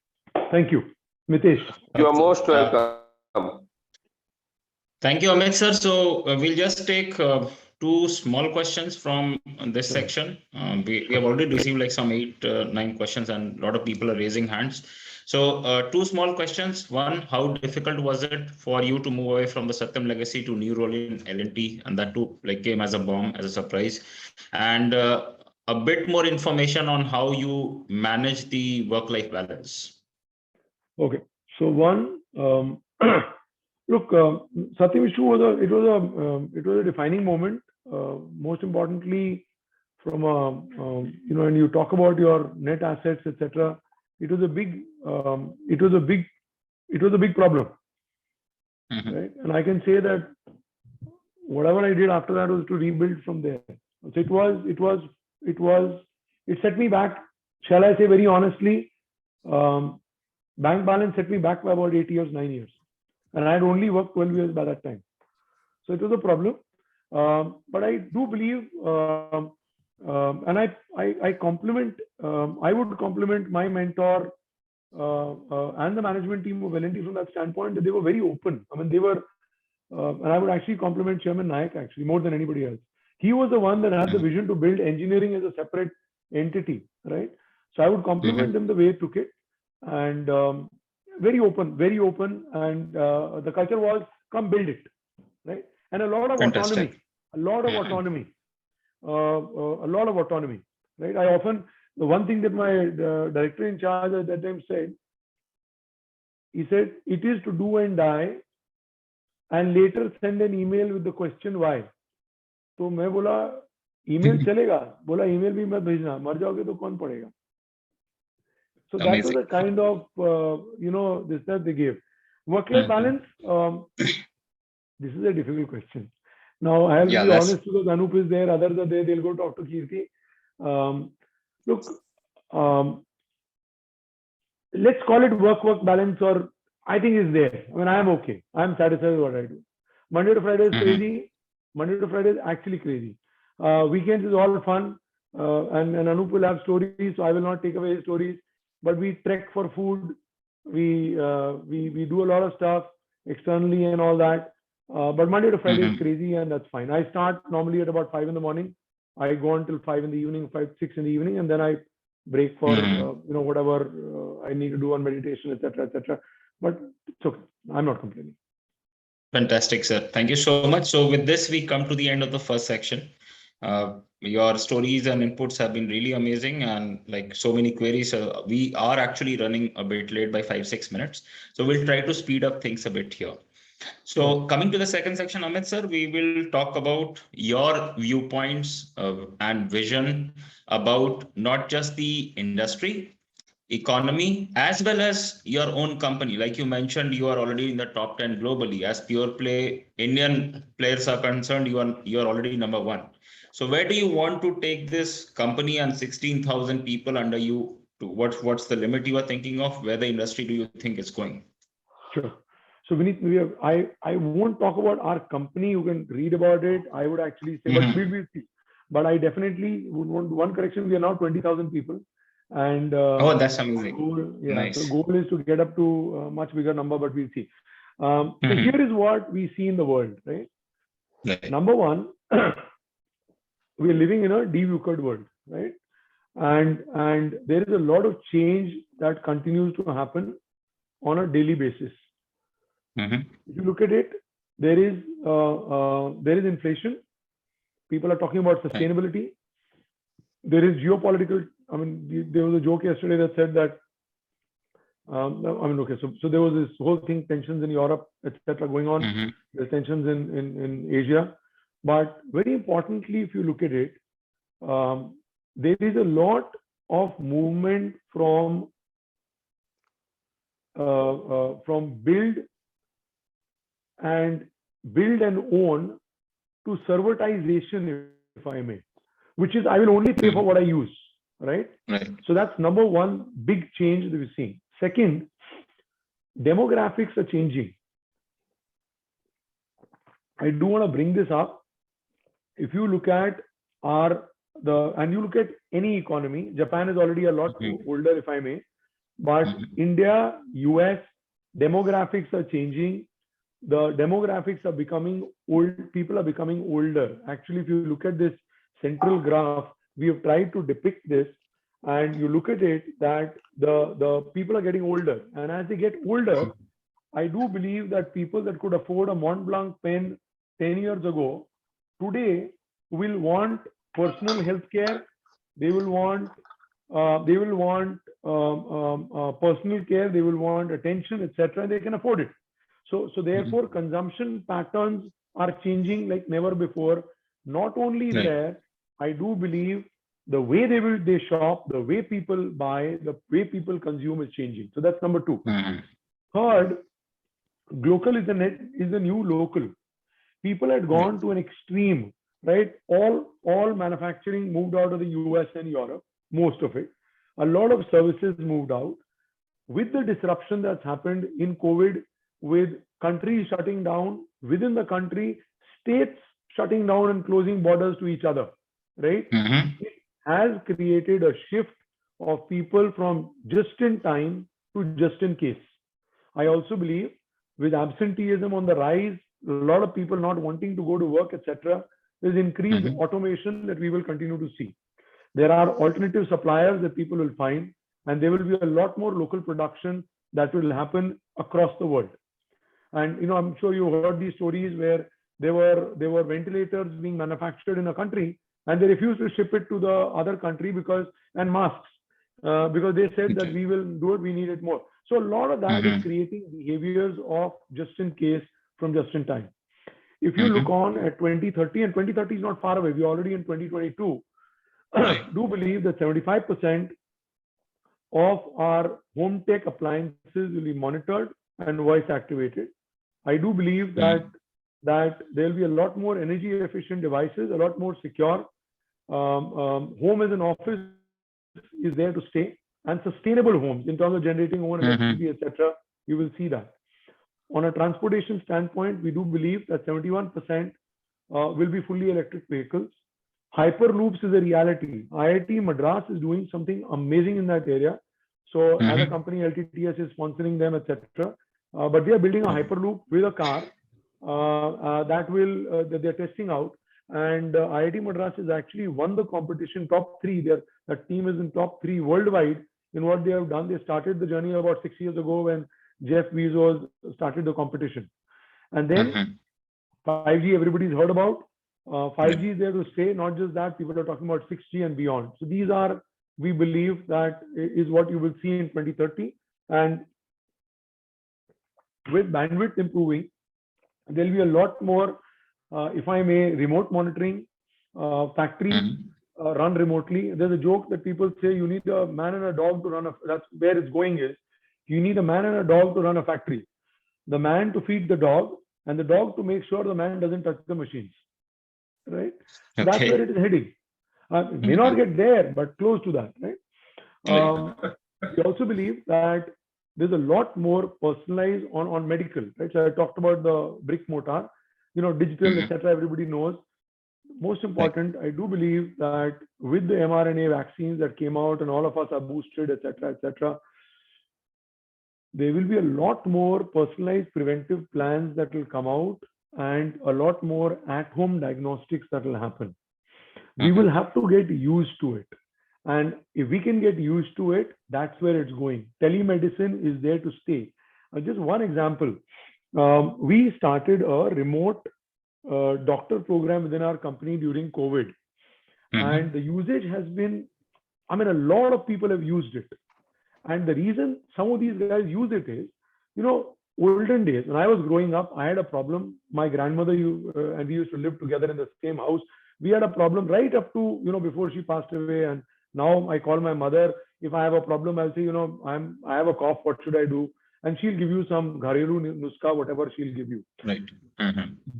Thank you, Mitesh. You are most welcome. Thank you, Amit sir. So we'll just take two small questions from this section. We have already received like some 8-9 questions, and a lot of people are raising hands. So two small questions. One, how difficult was it for you to move away from the Satyam legacy to new role in L&T, and that too like came as a bomb, as a surprise? And a bit more information on how you manage the work-life balance. Okay, so one, look, Satyam issue was a defining moment. Most importantly, from when you talk about your net assets, etc., it was a big problem, right? And I can say that whatever I did after that was to rebuild from there. So it set me back. Shall I say very honestly, bank balance set me back by about 8 years, 9 years, and I had only worked 12 years by that time. So it was a problem. But I do believe, and I would compliment my mentor and the management team of L&T from that standpoint that they were very open. I mean, they were, and I would actually compliment Chairman Nayak actually more than anybody else. He was the one that had the vision to build engineering as a separate entity, right? So I would compliment them the way he took it, and very open, and the culture was come build it, right? And a lot of autonomy, right? I often, the one thing that my director in charge at that time said, he said, it is to do and die, and later send an email with the question why. तो मैं बोला email चलेगा, बोला email भी मत भेजना, मर जाओगे तो कौन पढ़ेगा? So that was the kind of this that they gave. Work-life balance. This is a difficult question. Now I have to be honest because Anup is there. Others are there. They'll go talk to Kirti. Look, let's call it work balance, or I think it's there. I mean, I am okay. I am satisfied with what I do. Monday to Friday is crazy. Monday to Friday is actually crazy. Weekends is all fun. And Anup will have stories, so I will not take away his stories. But we trek for food. We do a lot of stuff externally and all that. But Monday to Friday is crazy, and that's fine. I start normally at about 5 in the morning. I go until 5 in the evening, 5, 6 in the evening, and then I break for whatever I need to do on meditation, etc., etc. But it's okay. I'm not complaining. Fantastic, sir. Thank you so much. So with this, we come to the end of the first section. Your stories and inputs have been really amazing, and like so many queries, we are actually running a bit late by 5-6 minutes. So we'll try to speed up things a bit here. So coming to the second section, Amit sir, we will talk about your viewpoints and vision about not just the industry, economy, as well as your own company. Like you mentioned, you are already in the top 10 globally. As pure play Indian players are concerned, you are already number 1. So where do you want to take this company and 16,000 people under you to? What's the limit you are thinking of? Where the industry do you think is going? Sure. So Vineet, I won't talk about our company. You can read about it. I would actually say, but we will see. But I definitely would want one correction. We are now 20,000 people. And Oh, that's amazing. goal, Nice. so goal is to get up to a much bigger number, but we'll see. So Mhm. here is what we see in the world, right? Right. Number one, we are living in a devucred world, right? And there is a lot of change that continues to happen on a daily basis. Mhm. If you look at it, there is inflation. People are talking about sustainability. There is geopolitical. I mean, there was a joke yesterday that said that. I mean, okay, so there was this whole thing, tensions in Europe, etc., going on. Mhm. There's tensions in Asia, but very importantly, if you look at it, there is a lot of movement from build and own to servertization, if I may, which is I will only pay for what I use, right? Right. So that's number one big change that we're seeing. Second, demographics are changing. I do want to bring this up. If you look at and you look at any economy, Japan is already a lot older, if I may, but India, US, demographics are changing. The demographics are becoming old. People are becoming older. Actually, if you look at this central graph, we have tried to depict this, and you look at it that the people are getting older, and as they get older, I do believe that people that could afford a Mont Blanc pen 10 years ago, today will want personal health care. They will want personal care. They will want attention, etc. And they can afford it. So therefore, consumption patterns are changing like never before. Not only there, I do believe the way they shop, the way people buy, the way people consume is changing. So that's number two. Third, global is the new local. People had gone to an extreme, right? All manufacturing moved out of the US and Europe, most of it. A lot of services moved out. With the disruption that's happened in COVID, with countries shutting down within the country, states shutting down and closing borders to each other, right? It has created a shift of people from just in time to just in case. I also believe with absenteeism on the rise, a lot of people not wanting to go to work, etc., there's increased automation that we will continue to see. There are alternative suppliers that people will find, and there will be a lot more local production that will happen across the world. And I'm sure you heard these stories where there were ventilators being manufactured in a country, and they refused to ship it to the other country and masks because they said that we will do it, we need it more. So a lot of that is creating behaviors of just in case from just in time. If you look on at 2030, and 2030 is not far away, we're already in 2022, do believe that 75% of our home tech appliances will be monitored and voice activated. I do believe that there will be a lot more energy efficient devices, a lot more secure. Home as an office is there to stay, and sustainable homes in terms of generating own electricity, etc. You will see that. On a transportation standpoint, we do believe that 71% will be fully electric vehicles. Hyperloops is a reality. IIT Madras is doing something amazing in that area. So as a company, LTTS is sponsoring them, etc. But they are building a Hyperloop with a car that they're testing out. And IIT Madras has actually won the competition, top 3. That team is in top 3 worldwide in what they have done. They started the journey about 6 years ago when Jeff Bezos started the competition. And then 5G, everybody's heard about. 5G is there to stay. Not just that, people are talking about 6G and beyond. So these are, we believe, that is what you will see in 2030. And with bandwidth improving, there'll be a lot more, if I may, remote monitoring, factories run remotely. There's a joke that people say you need a man and a dog to run that's where it's going is, you need a man and a dog to run a factory. The man to feed the dog, and the dog to make sure the man doesn't touch the machines, right? So that's where it is heading. It may not get there, but close to that, right? We also believe that there's a lot more personalized on medical, right? So I talked about the brick mortar, digital, etc. Everybody knows. most important, I do believe that with the mRNA vaccines that came out and all of us are boosted, etc., there will be a lot more personalized preventive plans that will come out and a lot more at-home diagnostics that will happen. We will have to get used to it. And if we can get used to it, that's where it's going. Telemedicine is there to stay. Just one example. We started a remote doctor program within our company during COVID. And the usage has been, a lot of people have used it. And the reason some of these guys use it is, olden days, when I was growing up, I had a problem. My grandmother and we used to live together in the same house. We had a problem right up to, before she passed away. And now I call my mother. If I have a problem, I'll say, I have a cough. What should I do? And she'll give you some gharelu nuska, whatever she'll give you. Right.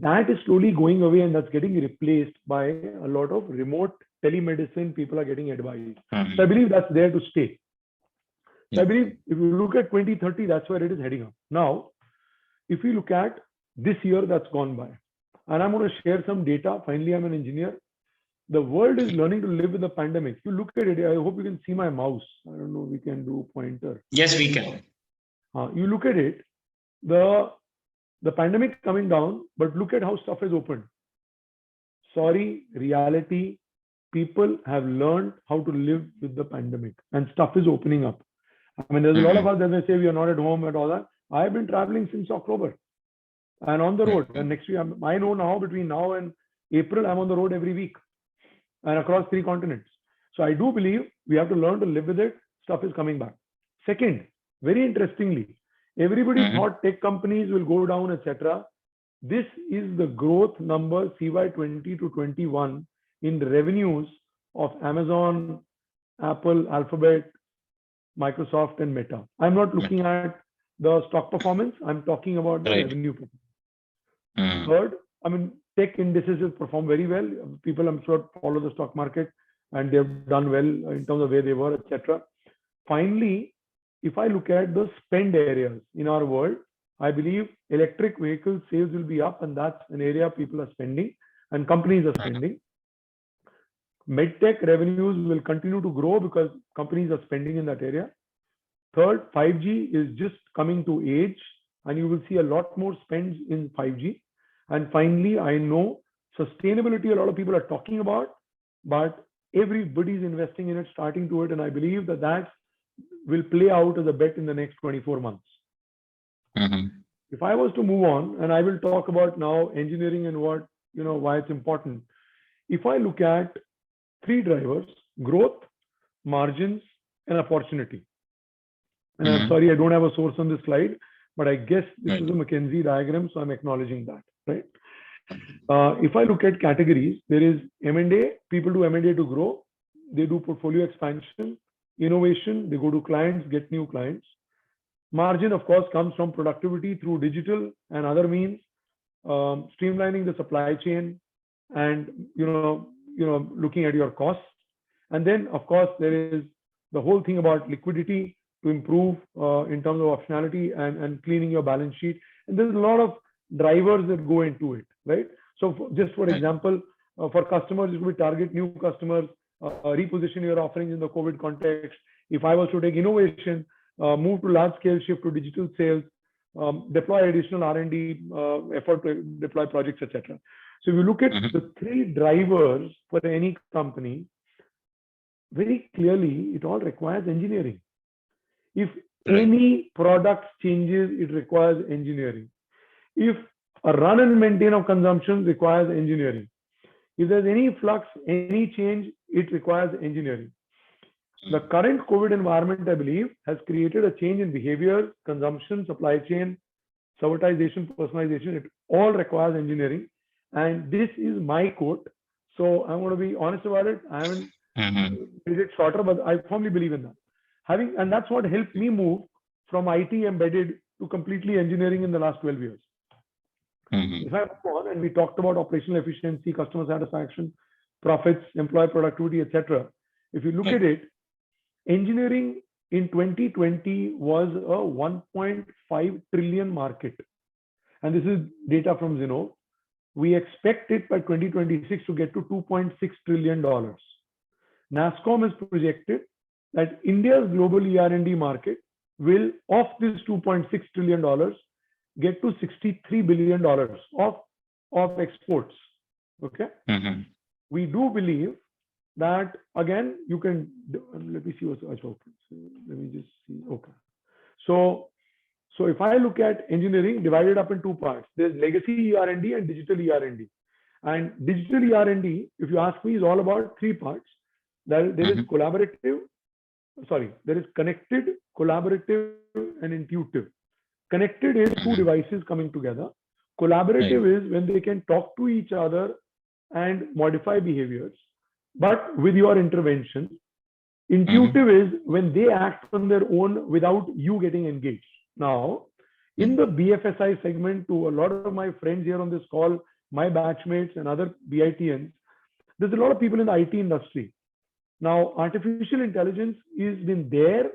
That is slowly going away, and that's getting replaced by a lot of remote telemedicine. People are getting advice. So I believe that's there to stay. So I believe if you look at 2030, that's where it is heading up. Now, if you look at this year that's gone by, and I'm going to share some data. Finally, I'm an engineer. The world is learning to live with the pandemic. You look at it, I hope you can see my mouse. I don't know if we can do pointer. Yes, we can. You look at it, the pandemic coming down, but look at how stuff is opened. Sorry, reality, people have learned how to live with the pandemic and stuff is opening up. There's a lot of us that may say we are not at home and all that. I've been traveling since October and on the road. And next week, I know now between now and April, I'm on the road every week and across 3 continents. So I do believe we have to learn to live with it. Stuff is coming back. Second, very interestingly, everybody thought tech companies will go down, etc. This is the growth number CY 20 to 21 in the revenues of Amazon, Apple, Alphabet, Microsoft, and Meta. I'm not looking at the stock performance. I'm talking about the revenue performance. Third, tech indices have performed very well. People, I'm sure, follow the stock market and they've done well in terms of where they were, etc. Finally, if I look at the spend areas in our world, I believe electric vehicle sales will be up, and that's an area people are spending and companies are spending. MedTech revenues will continue to grow because companies are spending in that area. Third, 5G is just coming to age, and you will see a lot more spends in 5G. And finally, I know sustainability, a lot of people are talking about, but everybody's investing in it, starting to it, and I believe that will play out as a bet in the next 24 months. If I was to move on, and I will talk about now engineering and what, why it's important. If I look at 3 drivers: growth, margins, and opportunity. And I'm sorry, I don't have a source on this slide, but I guess this is a McKinsey diagram, so I'm acknowledging that, right? If I look at categories, there is M&A. People do M&A to grow. They do portfolio expansion, innovation. They go to clients, get new clients. Margin, of course, comes from productivity through digital and other means, streamlining the supply chain, and looking at your costs. And then, of course, there is the whole thing about liquidity to improve in terms of optionality and cleaning your balance sheet. And there's a lot of drivers that go into it, right? So just for example, for customers, it will target new customers, reposition your offerings in the COVID context. If I was to take innovation, move to large scale, shift to digital sales, deploy additional R&D effort to deploy projects, etc. So if you look at the 3 drivers for any company, very clearly, it all requires engineering. If any product changes, it requires engineering. If a run and maintain of consumption requires engineering. If there's any flux, any change, it requires engineering. The current COVID environment, I believe, has created a change in behavior, consumption, supply chain, servitization, personalization. It all requires engineering. And this is my quote. So I'm going to be honest about it. I haven't made it shorter, but I firmly believe in that. And that's what helped me move from IT embedded to completely engineering in the last 12 years. If I go on, and we talked about operational efficiency, customer satisfaction, profits, employee productivity, etc. If you look at it, engineering in 2020 was a 1.5 trillion market. And this is data from Zinnov. We expect it by 2026 to get to $2.6 trillion. NASSCOM has projected that India's global ER&D market will, of this $2.6 trillion, get to $63 billion of exports. Okay. We do believe that, again, you can, let me see what's open. Let me just see. Okay. So if I look at engineering divided up in two parts, there's legacy ER&D and digital ER&D. And digital ER&D, if you ask me, is all about three parts. There is collaborative, there is connected, collaborative, and intuitive. Connected is two devices coming together. Collaborative is when they can talk to each other and modify behaviors, but with your intervention. Intuitive is when they act on their own without you getting engaged. Now, in the BFSI segment, to a lot of my friends here on this call, my batchmates and other BITians, there's a lot of people in the IT industry. Now, artificial intelligence has been there.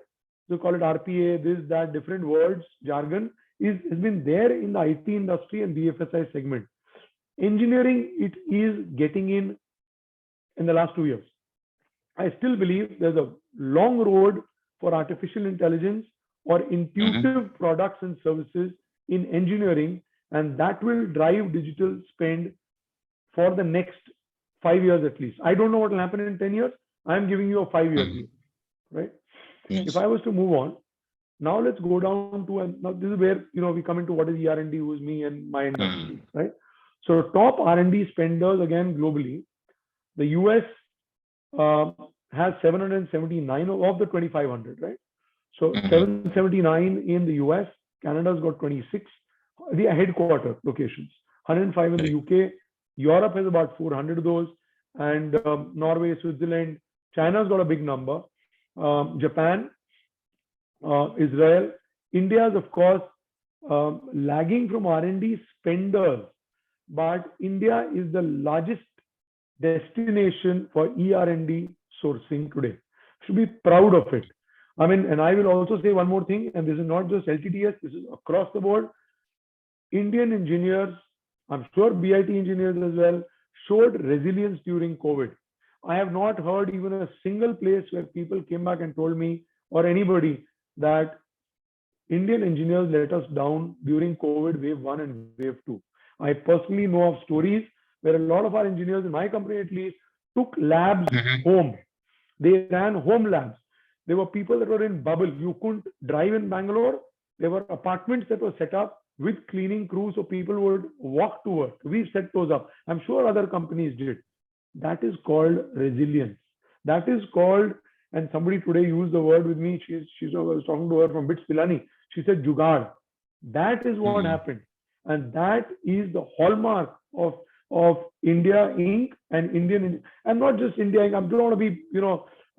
They call it RPA, this, that, different words, jargon, has been there in the IT industry and BFSI segment. Engineering, it is getting in the last 2 years. I still believe there's a long road for artificial intelligence or intuitive products and services in engineering, and that will drive digital spend for the next 5 years at least. I don't know what will happen in 10 years. I'm giving you a 5-year view, right? Yes. If I was to move on, now let's go down to, and now this is where, we come into what is ER&D, who's me and my industry, right? So top R&D spenders, again, globally, the US has 779 of the 2,500, right? So 779 in the US, Canada's got 26, the headquarter locations, 105 in the UK, Europe has about 400 of those, and Norway, Switzerland, China's got a big number, Japan, Israel, India is of course lagging from R&D spenders, but India is the largest destination for ER&D sourcing today. Should be proud of it. I mean, and I will also say one more thing, and this is not just LTTS, this is across the board. Indian engineers, I'm sure BIT engineers as well, showed resilience during COVID. I have not heard even a single place where people came back and told me, or anybody, that Indian engineers let us down during COVID wave 1 and wave 2. I personally know of stories where a lot of our engineers in my company at least took labs home. They ran home labs. There were people that were in bubble. You couldn't drive in Bangalore. There were apartments that were set up with cleaning crews so people would walk to work. We've set those up. I'm sure other companies did. That is called resilience. That is called, and somebody today used the word with me. I was talking to her from BITS Pilani. She said jugaad. That is what happened. And that is the hallmark of India Inc. and Indian, and not just India Inc. I don't want to be,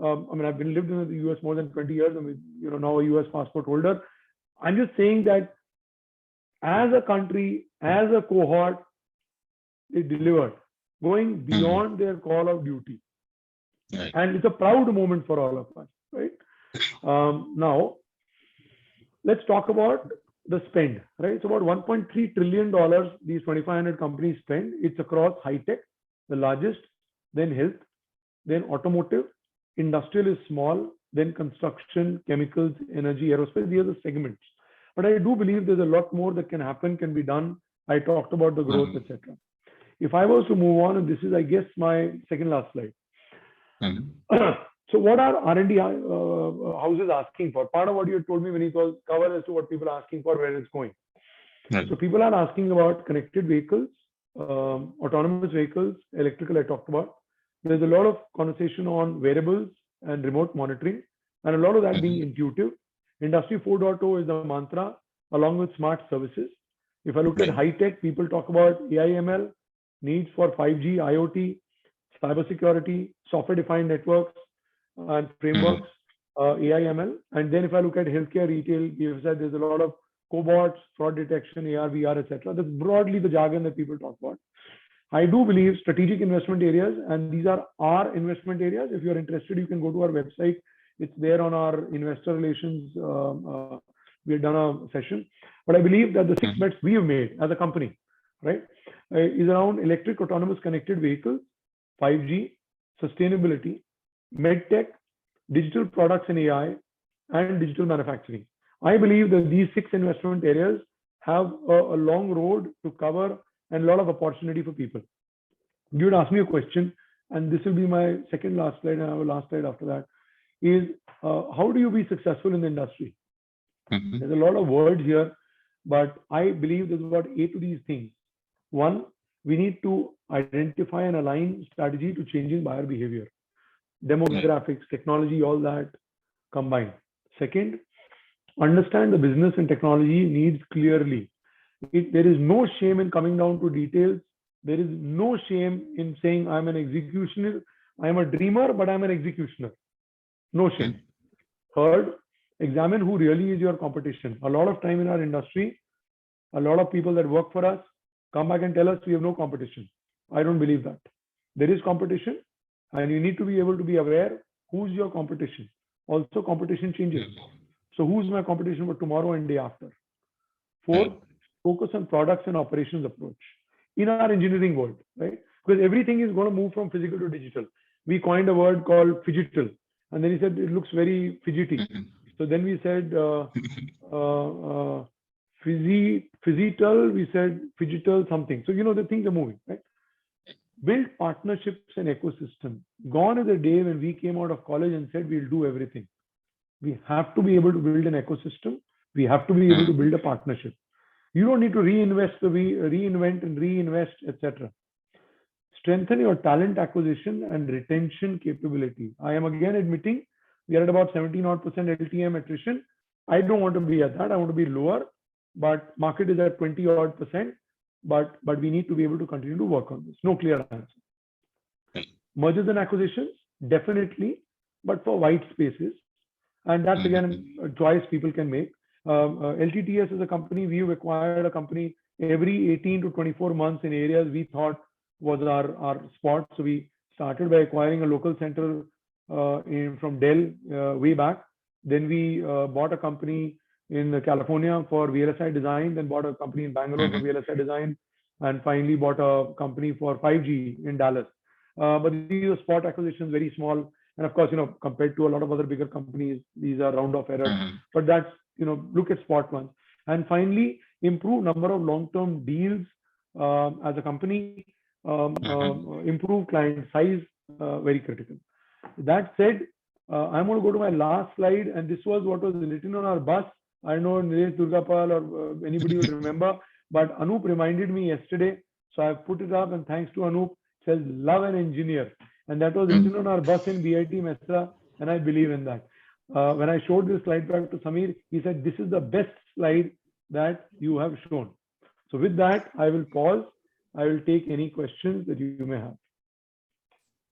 I mean, I've been lived in the US more than 20 years. I'm, now a US passport holder. I'm just saying that as a country, as a cohort, they delivered, going beyond their call of duty. Right. And it's a proud moment for all of us, right? Now, let's talk about the spend, right? It's about $1.3 trillion these 2,500 companies spend. It's across high tech, the largest, then health, then automotive, industrial is small, then construction, chemicals, energy, aerospace. These are the segments. But I do believe there's a lot more that can happen, can be done. I talked about the growth, etc. If I was to move on, and this is, I guess, my second last slide. So what are R&D houses asking for? Part of what you had told me when you covered as to what people are asking for, where it's going. Right. So people are asking about connected vehicles, autonomous vehicles, electrical I talked about. There's a lot of conversation on wearables and remote monitoring, and a lot of that being intuitive. Industry 4.0 is the mantra, along with smart services. If I look at high tech, people talk about AI/ML, needs for 5G, IoT, cybersecurity, software-defined networks and frameworks, AI/ML. And then if I look at healthcare, retail, there's a lot of cobots, fraud detection, AR, VR, etc. That's broadly the jargon that people talk about. I do believe strategic investment areas, and these are our investment areas. If you're interested, you can go to our website. It's there on our investor relations. We've done a session. But I believe that the 6 bets we have made as a company right, is around electric autonomous connected vehicles, 5G, sustainability, medtech, digital products and AI, and digital manufacturing. I believe that these 6 investment areas have a long road to cover and a lot of opportunity for people. You would ask me a question, and this will be my second last slide, and I have a last slide after that, is how do you be successful in the industry? There's a lot of words here, but I believe there's about 8 of these things. One, we need to identify and align strategy to changing buyer behavior, demographics, technology, all that combined. Second, understand the business and technology needs clearly. There is no shame in coming down to details. There is no shame in saying I'm an executioner. I'm a dreamer, but I'm an executioner. No shame. Third, examine who really is your competition. A lot of time in our industry, a lot of people that work for us come back and tell us we have no competition. I don't believe that. There is competition, and you need to be able to be aware who's your competition. Also, competition changes. So who's my competition for tomorrow and day after? Fourth, focus on products and operations approach in our engineering world, right? Because everything is going to move from physical to digital. We coined a word called phygital, and then he said it looks very fidgety. So then we said physital, we said phygital something. So the things are moving, right? Build partnerships and ecosystem. Gone is the day when we came out of college and said we'll do everything. We have to be able to build an ecosystem. We have to be able to build a partnership. You don't need to reinvent and reinvest, etc. Strengthen your talent acquisition and retention capability. I am again admitting we are at about 17% LTM attrition. I don't want to be at that. I want to be lower, but market is at 20%. But we need to be able to continue to work on this. No clear answer. Mergers and acquisitions, definitely, but for white spaces. And that's again a choice people can make. LTTS is a company. We've acquired a company every 18 to 24 months in areas we thought was our spot. So we started by acquiring a local center from Dell way back. Then we bought a company in California for VLSI design, then bought a company in Bangalore for VLSI design, and finally bought a company for 5G in Dallas. But these are spot acquisitions, very small. And of course, compared to a lot of other bigger companies, these are round off errors. But that's, look at spot ones. And finally, improve number of long-term deals as a company, improve client size, very critical. That said, I'm going to go to my last slide, and this was what was written on our bus. I know Nilesh Durgapal or anybody will remember, but Anup reminded me yesterday, so I've put it up, and thanks to Anup, it says love an engineer, and that was written on our bus in BIT Mesra, and I believe in that. When I showed this slide back to Samir, he said this is the best slide that you have shown. So with that, I will pause. I will take any questions that you may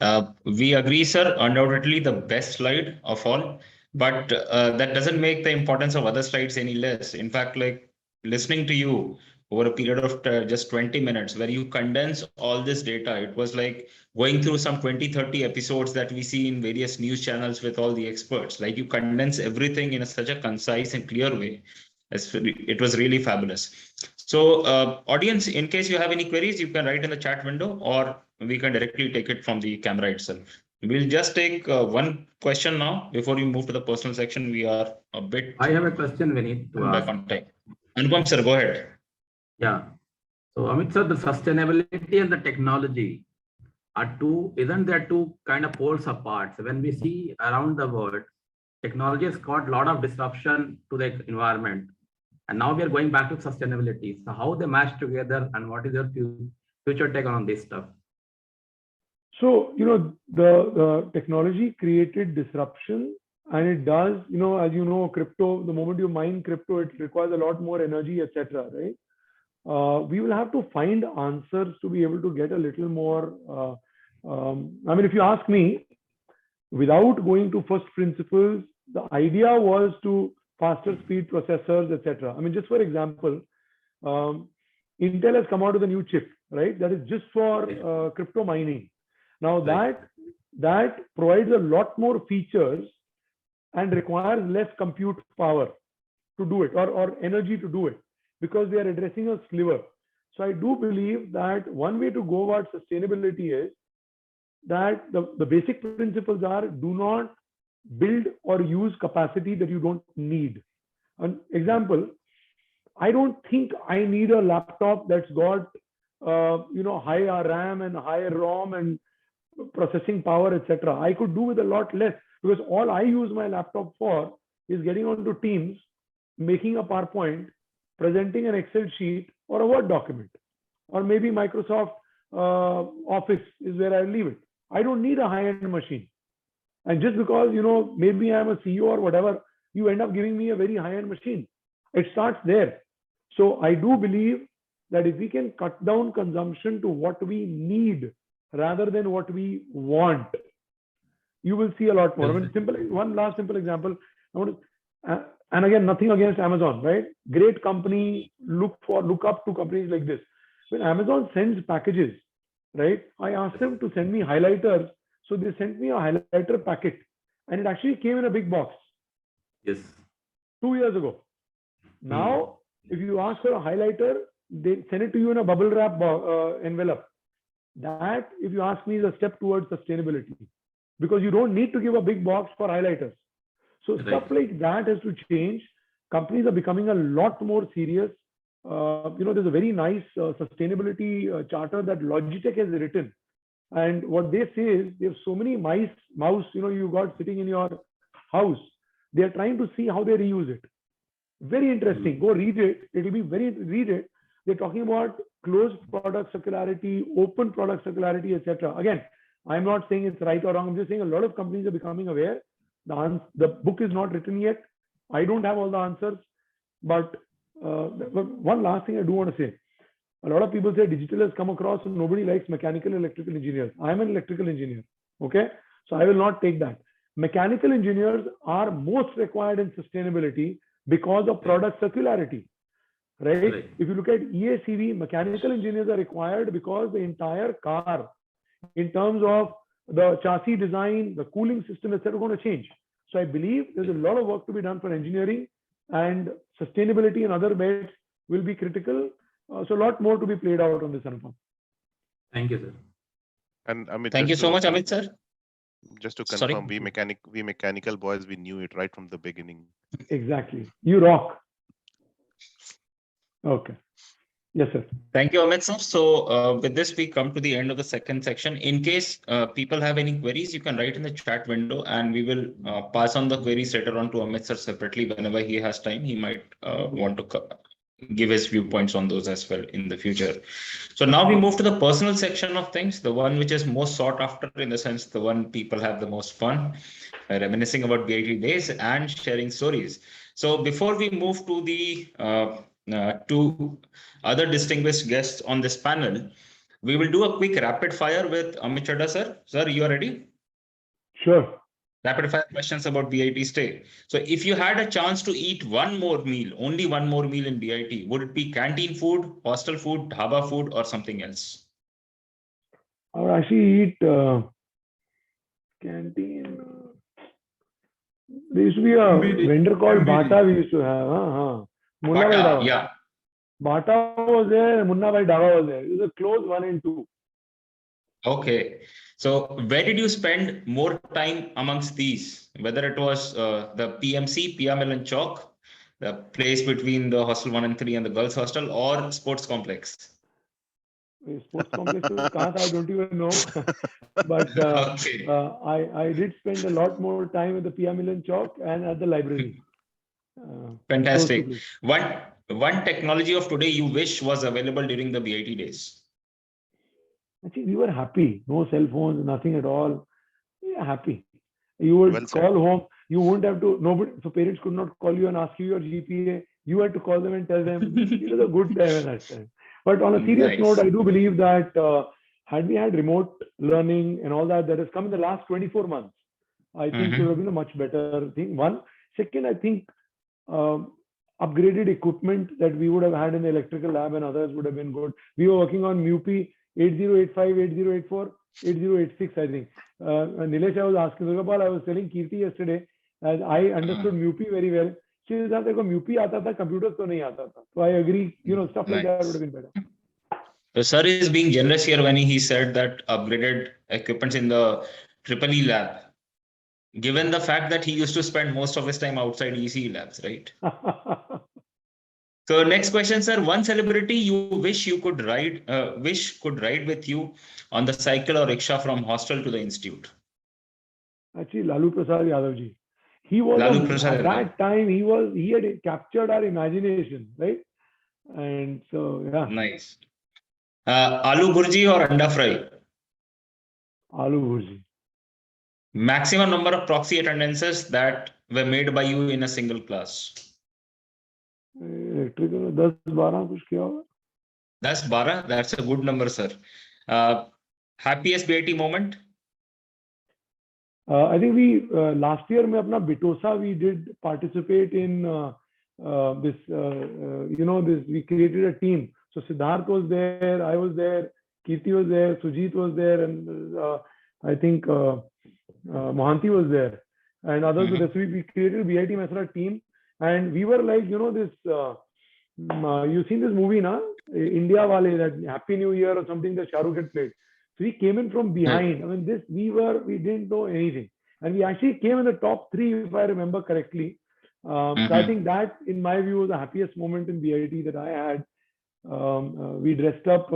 have. We agree, sir. Undoubtedly the best slide of all, but that doesn't make the importance of other slides any less. In fact, like listening to you over a period of just 20 minutes where you condense all this data, it was like going through some 20-30 episodes that we see in various news channels with all the experts. Like you condense everything in such a concise and clear way. It was really fabulous. So audience, in case you have any queries, you can write in the chat window, or we can directly take it from the camera itself. We'll just take one question now before we move to the personal section. We are a bit. I have a question we need to ask. Back on time. Anupam sir, go ahead. Yeah. So Amit sir, the sustainability and the technology are isn't there two kind of poles apart? So when we see around the world, technology has got a lot of disruption to the environment. And now we are going back to sustainability. So how they match together, and what is your future take on this stuff? So, the technology created disruption, and it does, as you know, crypto, the moment you mine crypto, it requires a lot more energy, etc. Right? We will have to find answers to be able to get a little more. I mean, if you ask me, without going to first principles, the idea was to faster speed processors, etc. I mean, just for example, Intel has come out with a new chip, right? That is just for crypto mining. Now that provides a lot more features and requires less compute power to do it, or energy to do it, because they are addressing a sliver. So I do believe that one way to go about sustainability is that the basic principles are do not build or use capacity that you don't need. An example, I don't think I need a laptop that's got high RAM and high ROM and processing power, etc. I could do with a lot less, because all I use my laptop for is getting onto Teams, making a PowerPoint, presenting an Excel sheet or a Word document, or maybe Microsoft Office is where I leave it. I don't need a high-end machine. And just because, maybe I'm a CEO or whatever, you end up giving me a very high-end machine. It starts there. So I do believe that if we can cut down consumption to what we need rather than what we want, you will see a lot more. One last simple example. And again, nothing against Amazon, right? Great company, look up to companies like this. When Amazon sends packages, right? I asked them to send me highlighters. So they sent me a highlighter packet, and it actually came in a big box. Yes. 2 years ago. Now, if you ask for a highlighter, they send it to you in a bubble wrap envelope. That, if you ask me, is a step towards sustainability, because you don't need to give a big box for highlighters. So stuff like that has to change. Companies are becoming a lot more serious. There's a very nice sustainability charter that Logitech has written. And what they say is they have so many mouse, you got sitting in your house. They are trying to see how they reuse it. Very interesting. Go read it. It'll be read it. They're talking about closed product circularity, open product circularity, etc. Again, I'm not saying it's right or wrong. I'm just saying a lot of companies are becoming aware. The book is not written yet. I don't have all the answers. But one last thing I do want to say. A lot of people say digital has come across and nobody likes mechanical and electrical engineers. I'm an electrical engineer. Okay. So I will not take that. Mechanical engineers are most required in sustainability because of product circularity. Right? If you look at EACV, mechanical engineers are required because the entire car, in terms of the chassis design, the cooling system, etc., are going to change. So I believe there's a lot of work to be done for engineering, and sustainability and other bets will be critical. So a lot more to be played out on this, Anupam. Thank you, sir. And Amit, Thank you so much, Amit, sir. Just to confirm, we mechanical boys, we knew it right from the beginning. Exactly. You rock. Okay. Yes, sir. Thank you, Amit, sir. So with this, we come to the end of the second section. In case people have any queries, you can write in the chat window, and we will pass on the queries later on to Amit, sir, separately. Whenever he has time, he might want to give his viewpoints on those as well in the future. So now we move to the personal section of things, the one which is most sought after, in the sense the one people have the most fun, reminiscing about BIT days and sharing stories. So before we move to the two other distinguished guests on this panel, we will do a quick rapid fire with Amit Chadha, sir. Sir, you are ready? Sure. Rapid fire questions about BIT stay. So if you had a chance to eat one more meal, only one more meal in BIT, would it be canteen food, hostel food, dhaba food, or something else? I would actually eat canteen. There used to be a vendor called Bata we used to have. Bata, yeah. Bata was there, Munna Bhai Dhaba was there. It was a close 1 and 2. Okay. So where did you spend more time amongst these? Whether it was the PMC, Pia Milan Chowk, the place between the hostel 1 and 3 and the girls hostel, or sports complex? Sports complex, I don't even know. But Okay. I did spend a lot more time at the Pia Milan Chowk and at the library. Fantastic. One technology of today you wish was available during the BIT days? I think we were happy. No cell phones, nothing at all. We were happy. You would call home. You wouldn't have to. Nobody. So parents could not call you and ask you your GPA. You had to call them and tell them. It was a good time at that time. But on a serious note, I do believe that had we had remote learning and all that has come in the last 24 months, I think it would have been a much better thing. One. Second, I think upgraded equipment that we would have had in the electrical lab and others would have been good. We were working on MUPI 8085, 8084, 8086, I think. Nilesh, I was asking Durgapal, I was telling Kirti yesterday, as I understood MUPI very well. She said that MUPI aata tha, computers to nahi aata tha. So I agree, stuff like that would have been better. So sir is being generous here when he said that upgraded equipments in the EEE lab, given the fact that he used to spend most of his time outside ECE labs, right? So next question, sir. One celebrity you wish you could ride, could ride with you on the cycle or rickshaw from hostel to the institute. Actually, Lalu Prasad Yadavji. He was Lalu Prasad at that time. He had captured our imagination, right? And so yeah. Nice. Aloo burji or anda fry? Aloo burji. Maximum number of proxy attendances that were made by you in a single class. Electrical 10-12 कुछ किया होगा. 10-12, that's a good number, sir. Happiest BIT moment? I think we last year में अपना BITOSA we did participate in this this we created a team. So Siddharth was there, I was there, Kirti was there, Sujit was there, and I think Mohanty was there, and others. So we created BIT Mesra team, and we were like this. You've seen this movie, na? India Wale, that Happy New Year or something that Shah Rukh had played. So we came in from behind. I mean, we didn't know anything, and we actually came in the top 3, if I remember correctly. So I think that, in my view, was the happiest moment in BIT that I had. We dressed up,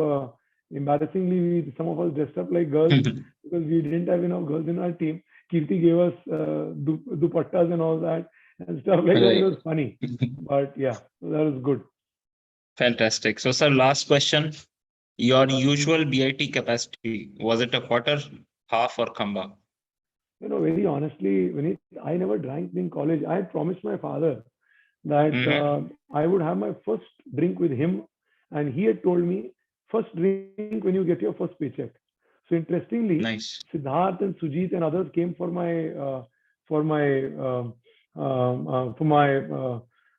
embarrassingly, some of us dressed up like girls because we didn't have enough girls in our team. Kirti gave us dupattas and all that and stuff like that. It was funny, but yeah, so that was good. Fantastic. So, sir, last question. Your usual BIT capacity, was it a quarter, half, or khamba? Very honestly, Vineet, I never drank in college. I had promised my father that I would have my first drink with him, and he had told me, first drink when you get your first paycheck. So interestingly, Siddharth and Sujit and others came for my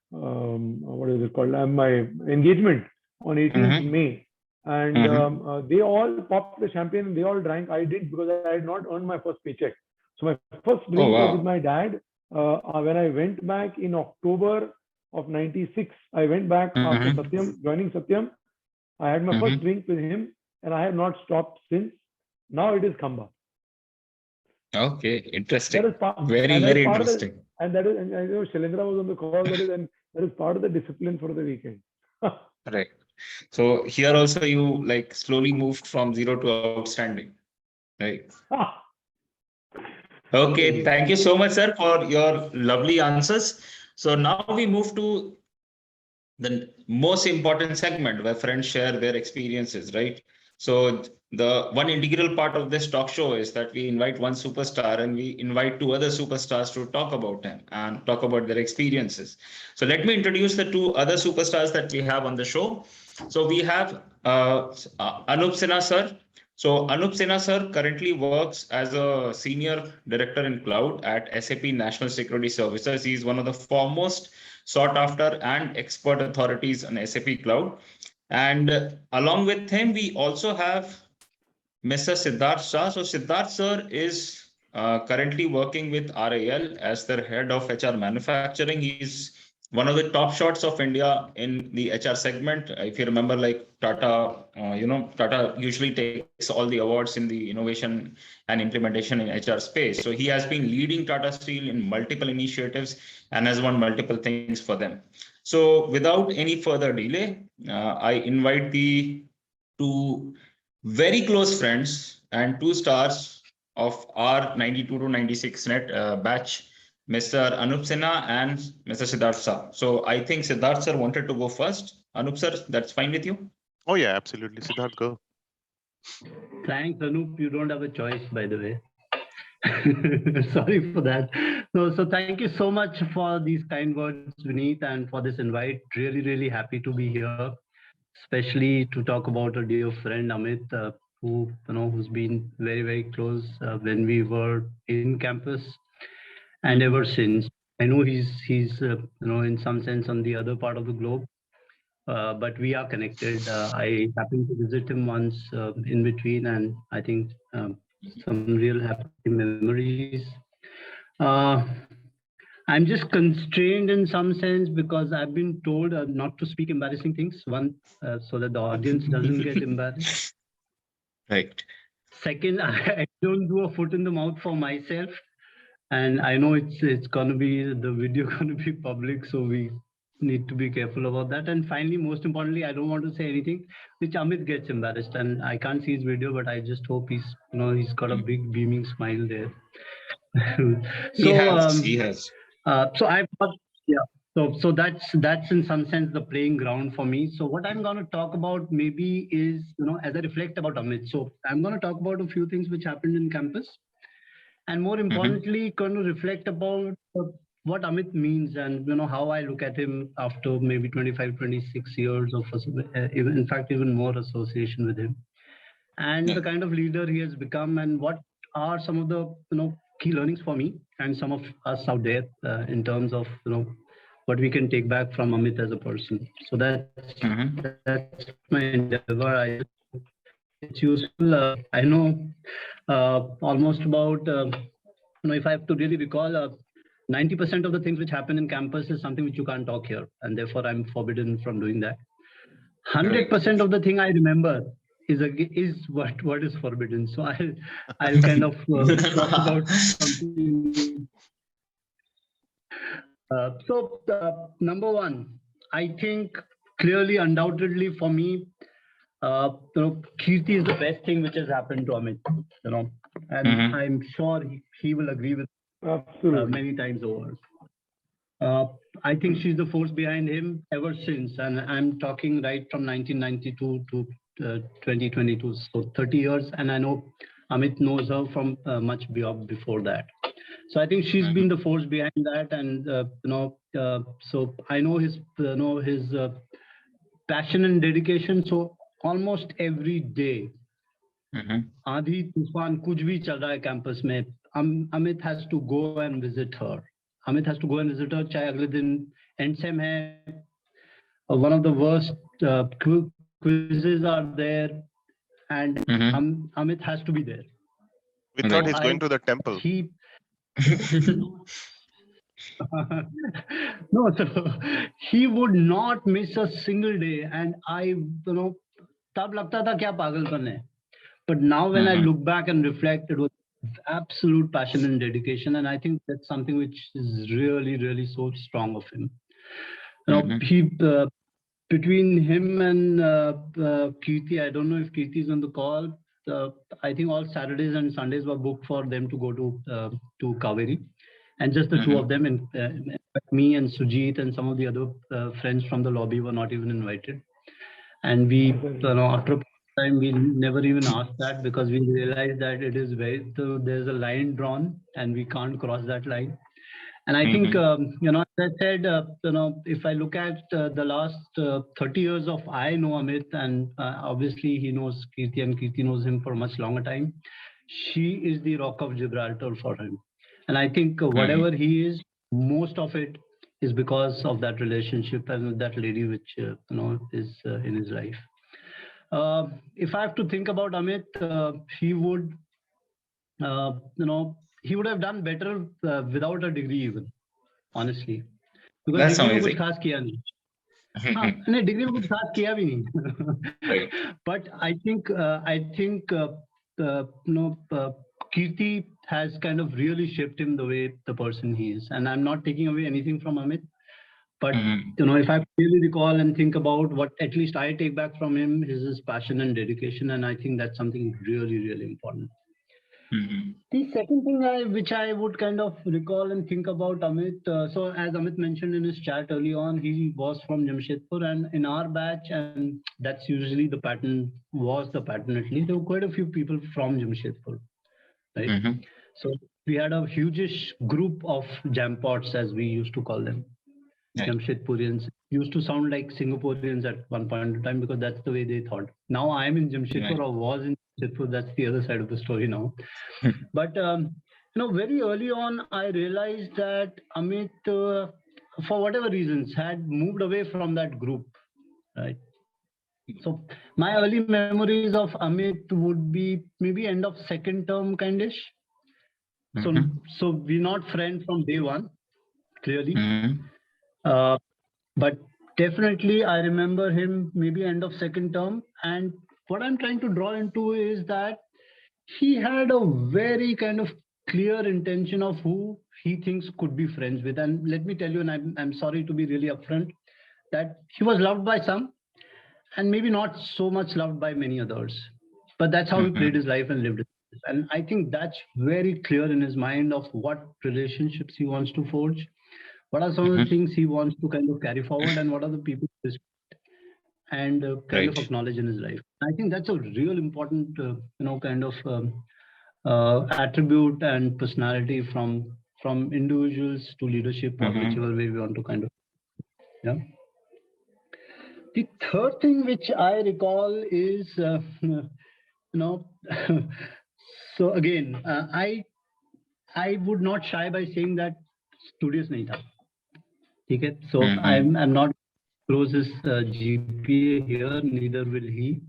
what is it called? My engagement on 18th May. And they all popped the champagne and they all drank. I did because I had not earned my first paycheck. So my first drink was with my dad. When I went back in October of '96, I went back after Satyam, joining Satyam. I had my first drink with him, and I have not stopped since. Now it is khamba. Okay, interesting. That is very interesting. And I know Shailendra was on the call. That is part of the discipline for the weekend. Right. So here also you slowly moved from 0 to outstanding, right? Okay, thank you so much, sir, for your lovely answers. So now we move to the most important segment where friends share their experiences, right? So the one integral part of this talk show is that we invite one superstar and we invite 2 other superstars to talk about them and talk about their experiences. So let me introduce the 2 other superstars that we have on the show. So we have Anup Sinha, sir. So Anup Sinha, sir, currently works as a senior director in cloud at SAP National Security Services. He is one of the foremost sought after and expert authorities on SAP Cloud. And along with him, we also have Mr. Siddharth Shah. So Siddharth sir is currently working with RIL as their head of HR manufacturing. He's one of the top shots of India in the HR segment. If you remember, Tata, Tata usually takes all the awards in the innovation and implementation in HR space. So he has been leading Tata Steel in multiple initiatives and has won multiple things for them. So without any further delay, I invite the 2 very close friends and 2 stars of our 92 to 96 net batch, Mr. Anup Sinha and Mr. Siddharth Shah. So I think Siddharth sir wanted to go first. Anup sir, that's fine with you? Oh yeah, absolutely. Siddharth, go. Thanks, Anup. You don't have a choice, by the way. Sorry for that. So thank you so much for these kind words, Vineet, and for this invite. Really, really happy to be here, especially to talk about a dear friend, Amit, who's been very, very close when we were in campus, and ever since. I know he's in some sense on the other part of the globe, but we are connected. I happened to visit him once in between, and I think some real happy memories. I'm just constrained in some sense because I've been told not to speak embarrassing things. One, so that the audience doesn't get embarrassed. Right. Second, I don't do a foot in the mouth for myself. And I know it's going to be, the video going to be public, so we need to be careful about that. And finally, most importantly, I don't want to say anything which Amit gets embarrassed. And I can't see his video, but I just hope he's got a big beaming smile there. He has. So I've got, yeah. So that's in some sense the playing ground for me. So what I'm going to talk about maybe is, as I reflect about Amit. So I'm going to talk about a few things which happened in campus. And more importantly, going to reflect about what Amit means and how I look at him after maybe 25, 26 years of, in fact, even more association with him, and the kind of leader he has become, and what are some of the key learnings for me and some of us out there in terms of what we can take back from Amit as a person. So that's my endeavor. It's useful. I know almost about, if I have to really recall, 90% of the things which happen in campus is something which you can't talk here, and therefore I'm forbidden from doing that. 100% of the thing I remember is what is forbidden. So I'll kind of talk about something. Number one, I think clearly, undoubtedly for me, Kirti is the best thing which has happened to Amit, and I'm sure he will agree with many times over. I think she's the force behind him ever since, and I'm talking right from 1992 to 2022, so 30 years, and I know Amit knows her from much before that. So I think she's been the force behind that, and so I know his passion and dedication. So almost every day, आंधी तूफान कुछ भी चल रहा है campus में, Amit has to go and visit her. Amit has to go and visit her. चाहे अगले दिन end sem है, one of the worst quizzes are there, and Amit has to be there. We thought he's going to the temple. No, so he would not miss a single day, and I, tab lagta tha kya pagalpan hai. But now when I look back and reflect, it was absolute passion and dedication, and I think that's something which is really, really so strong of him. He between him and Kirti, I don't know if Kirti is on the call. I think all Saturdays and Sundays were booked for them to go to Kaveri. And just the two of them, and me and Sujit and some of the other friends from the lobby were not even invited. And we, after a time, we never even asked that, because we realized that it is there's a line drawn and we can't cross that line. And I think, as I said, if I look at the last 30 years of I know Amit, and obviously he knows Kirti and Kirti knows him for a much longer time, she is the rock of Gibraltar for him. And I think whatever he is, most of it is because of that relationship and that lady which is in his life. If I have to think about Amit, he would have done better without a degree even, honestly. Because that's degree amazing. में कुछ खास किया नहीं. नहीं, degree में कुछ खास किया भी नहीं. But I think Kirti has kind of really shaped him the way the person he is. And I'm not taking away anything from Amit, but if I really recall and think about what at least I take back from him is his passion and dedication, and I think that's something really, really important. The second thing which I would kind of recall and think about Amit, so as Amit mentioned in his chat early on, he was from Jamshedpur, and in our batch, and that's usually the pattern, at least, there were quite a few people from Jamshedpur, right? So we had a huge group of Jampots, as we used to call them. Jamshedpurians used to sound like Singaporeans at one point in time, because that's the way they thought. Now I am in Jamshedpur, or was in Jamshedpur. That's the other side of the story now. But very early on, I realized that Amit, for whatever reasons, had moved away from that group, right? So my early memories of Amit would be maybe end of second term kindish. So we're not friends from day one. clearly. Mhm. But definitely, I remember him maybe end of second term. And what I'm trying to draw into is that he had a very kind of clear intention of who he thinks could be friends with. And let me tell you, and I'm sorry to be really upfront, that he was loved by some and maybe not so much loved by many others. But that's how he played his life and lived it. And I think that's very clear in his mind of what relationships he wants to forge, what are some of the things he wants to kind of carry forward, and what are the people he respects and kind of Right. acknowledge in his life. I think that's a real important, kind of attribute and personality from individuals to leadership or whichever way we want to kind of, yeah. The third thing which I recall is, so again, I would not shy by saying that studious nahi tha. Okay, so I'm not close his GPA here, neither will he.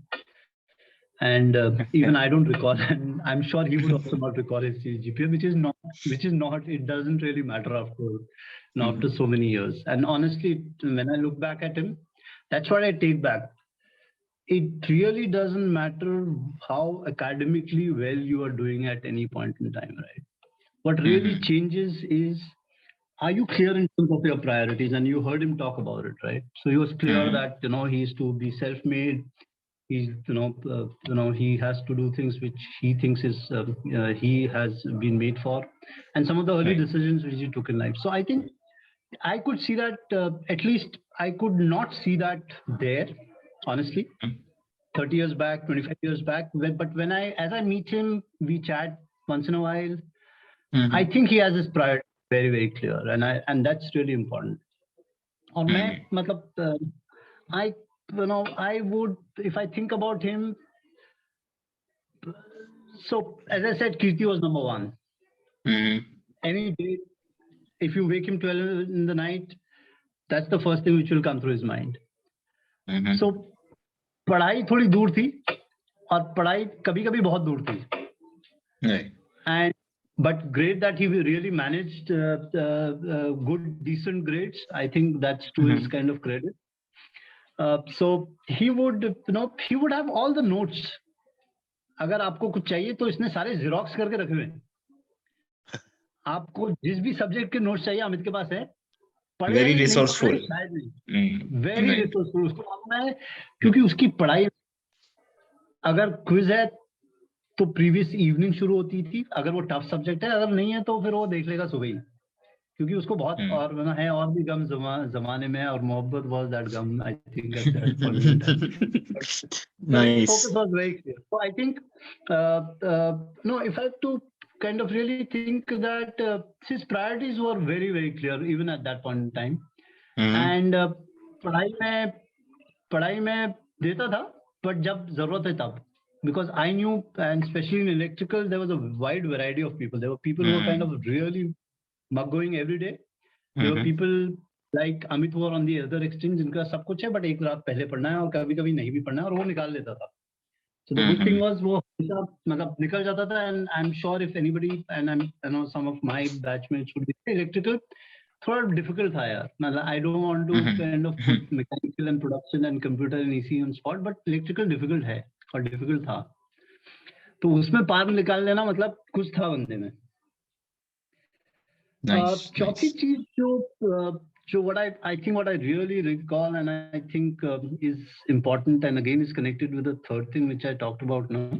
And even I don't recall, and I'm sure he would also not recall his GPA, which is not, it doesn't really matter after so many years. And honestly, when I look back at him, that's what I take back. It really doesn't matter how academically well you are doing at any point in time, right? What really changes is, are you clear in terms of your priorities? And you heard him talk about it, right? So he was clear that, he is to be self-made. He's, he has to do things which he thinks is, he has been made for. And some of the early decisions which he took in life. So I think I could see that, at least I could not see that there, honestly. 30 years back, 25 years back. But as I meet him, we chat once in a while. I think he has his priority very, very clear. And that's really important. Or I would, if I think about him, so as I said, Kirti was number one. Any day, if you wake him 12 in the night, that's the first thing which will come through his mind. So, पढ़ाई थोड़ी दूर थी और पढ़ाई कभी-कभी बहुत दूर थी. And but great that he really managed good, decent grades. I think that's to his kind of credit. So he would, he would have all the notes. अगर आपको कुछ चाहिए तो इसने सारे जेरोक्स करके रखे हुए हैं. आपको जिस भी सब्जेक्ट के नोट्स चाहिए अमित के पास है. Very resourceful. Very resourceful. उसको मालूम है क्योंकि उसकी पढ़ाई अगर क्विज है तो प्रीवियस इवनिंग शुरू होती थी. अगर वो टफ सब्जेक्ट है, अगर नहीं है तो फिर वो देख लेगा सुबह ही, क्योंकि उसको बहुत और है और भी गम जमाने में, और मोहब्बत वाज दैट गम, I think at that point in time. Nice. Focus was very clear. So I think no, if I have to kind of really think that his priorities were very, very clear even at that point in time. And पढ़ाई में देता था, but जब जरूरत है तब. Because I knew, and especially in electrical, there was a wide variety of people. There were people who were kind of really going every day. There were people like Amit who were on the other extreme, जिनका सब कुछ है, but एक रात पहले पढ़ना है और कभी-कभी नहीं भी पढ़ना है, और वो निकाल लेता था. So the good thing was वो मतलब निकल जाता था. And I'm sure if anybody, and I know some of my batchmates would be electrical, थोड़ा difficult था यार. मतलब I don't want to kind of put mechanical and production and computer and EC on spot, but electrical difficult है और difficult था. तो उसमें पार निकाल लेना मतलब कुछ था बंदे में. चौथी चीज जो what I think what I really recall, and I think is important, and again is connected with the third thing which I talked about now,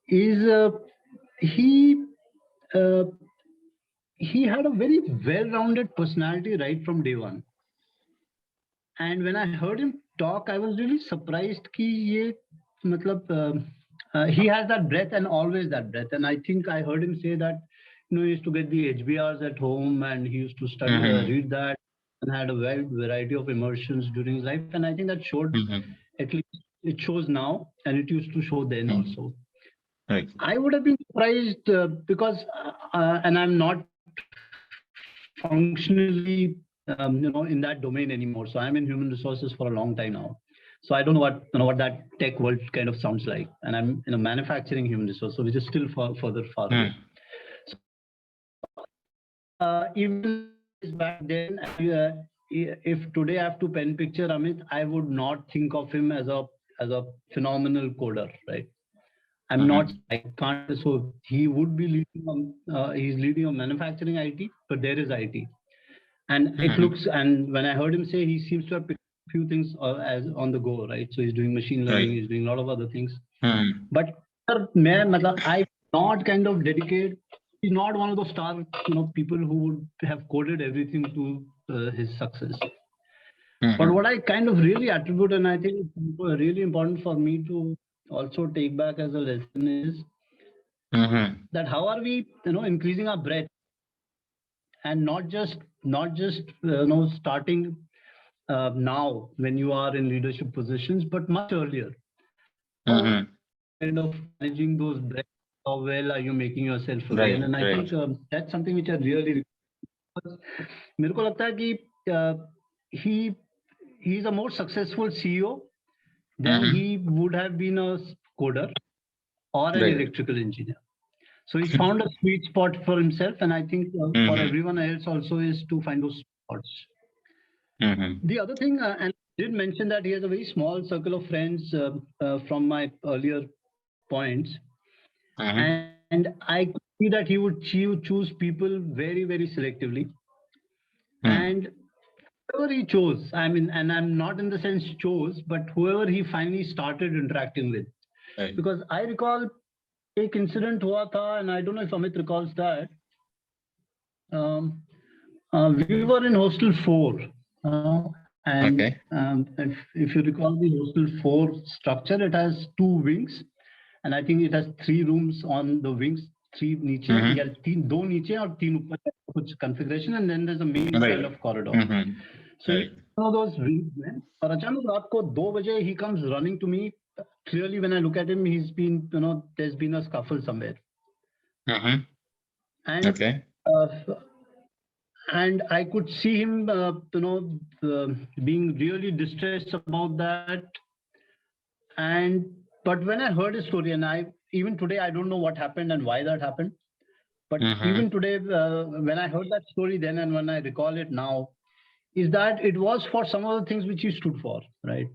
is he had a very well-rounded personality right from day one. And when I heard him talk, I was really surprised कि ये मतलब he has that breadth and always that breadth. And I think I heard him say that, he used to get the HBRs at home and he used to study, read that, and had a wide variety of immersions during his life. And I think that showed, at least it shows now, and it used to show then also. Right. I would have been surprised because, and I'm not functionally, in that domain anymore. So I'm in human resources for a long time now. So I don't know what that tech world kind of sounds like. And I'm in a manufacturing human resource, so which is still far away. Even back then, if today I have to pen picture Amit, I would not think of him as a phenomenal coder, right? I'm not. I can't. So he would be leading. He's leading a manufacturing IT, but there is IT, and it looks. And when I heard him say, he seems to have picked a few things as on the go, right? So he's doing machine learning. He's doing a lot of other things. But I not kind of dedicate. He's not one of those star, people who would have coded everything to his success. But what I kind of really attribute, and I think it's really important for me to also take back as a lesson is that how are we, increasing our breadth, and not just starting now when you are in leadership positions, but much earlier. Kind of managing those breadth. How well are you making yourself again? And I think that's something which I really. मेरे को लगता है कि he's a more successful CEO than he would have been a coder or an electrical engineer. So he's found a sweet spot for himself, and I think for everyone else also is to find those spots. The other thing, and I did mention that he has a very small circle of friends from my earlier points, and I could see that he would choose people very, very selectively, and whoever he chose, I mean, and I'm not in the sense chose, but whoever he finally started interacting with. Because I recall a incident hua tha, and I don't know if Amit recalls that. We were in Hostel 4. And if you recall the Hostel 4 structure, it has 2 wings. And I think it has 3 rooms on the wings, 3 niche, yeah, 2 niche or 3 upar configuration, and then there's a main kind of corridor. So one of those wings, or achanak raat ko 2 baje he comes running to me. Clearly, when I look at him, he's been, there's been a scuffle somewhere. And and I could see him, being really distressed about that. But when I heard his story, and even today, I don't know what happened and why that happened. But even today, when I heard that story then, and when I recall it now, is that it was for some of the things which he stood for, right?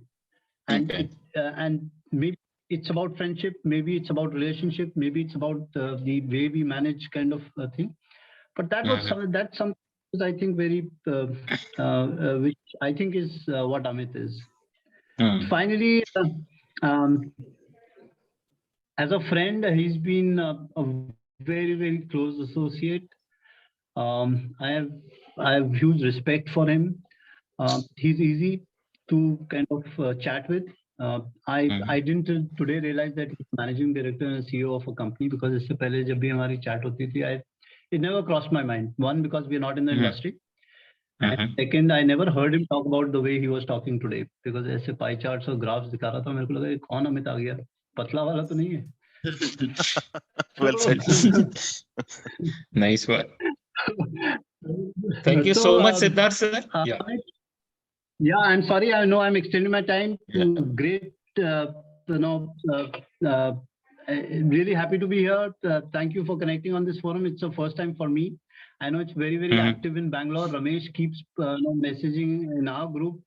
And and maybe it's about friendship, maybe it's about relationship, maybe it's about the way we manage kind of thing. But that was that's something I think very, which I think is what Amit is. Finally, as a friend, he's been a very, very close associate. I have huge respect for him. He's easy to kind of chat with. I didn't today realize that he's managing director and CEO of a company, because इससे पहले जब भी हमारी chat होती थी, it never crossed my mind. One, because we're not in the industry. And second, I never heard him talk about the way he was talking today, because ऐसे pie charts और graphs दिखा रहा था, मेरे को लगा ये कौन अमित आ गया, पतला वाला तो नहीं है. Well said. Nice one. Thank you so much, Siddharth sir. Yeah, I'm sorry. I know I'm extending my time. Great, really happy to be here. Thank you for connecting on this forum. It's the first time for me. I know it's very, very active in Bangalore. Ramesh keeps messaging in our group.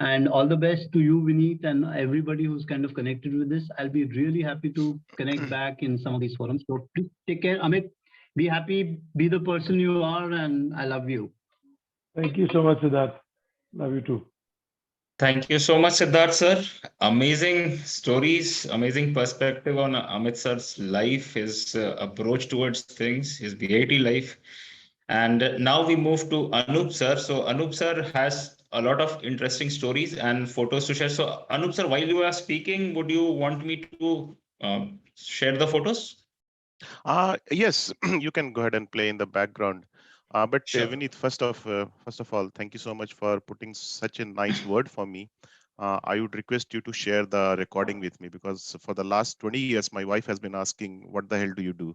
And all the best to you, Vineet, and everybody who's kind of connected with this. I'll be really happy to connect back in some of these forums. So please take care. Amit, be happy, be the person you are, and I love you. Thank you so much, Siddharth. Love you too. Thank you so much, Siddharth sir. Amazing stories, amazing perspective on Amit sir's life, his approach towards things, his BIT life. And now we move to Anup sir. So Anup sir has a lot of interesting stories and photos to share. So Anup sir, while you are speaking, would you want me to share the photos? Yes, you can go ahead and play in the background. But Sure. Vineet, first of all, thank you so much for putting such a nice word for me. I would request you to share the recording with me, because for the last 20 years, my wife has been asking, what the hell do you do?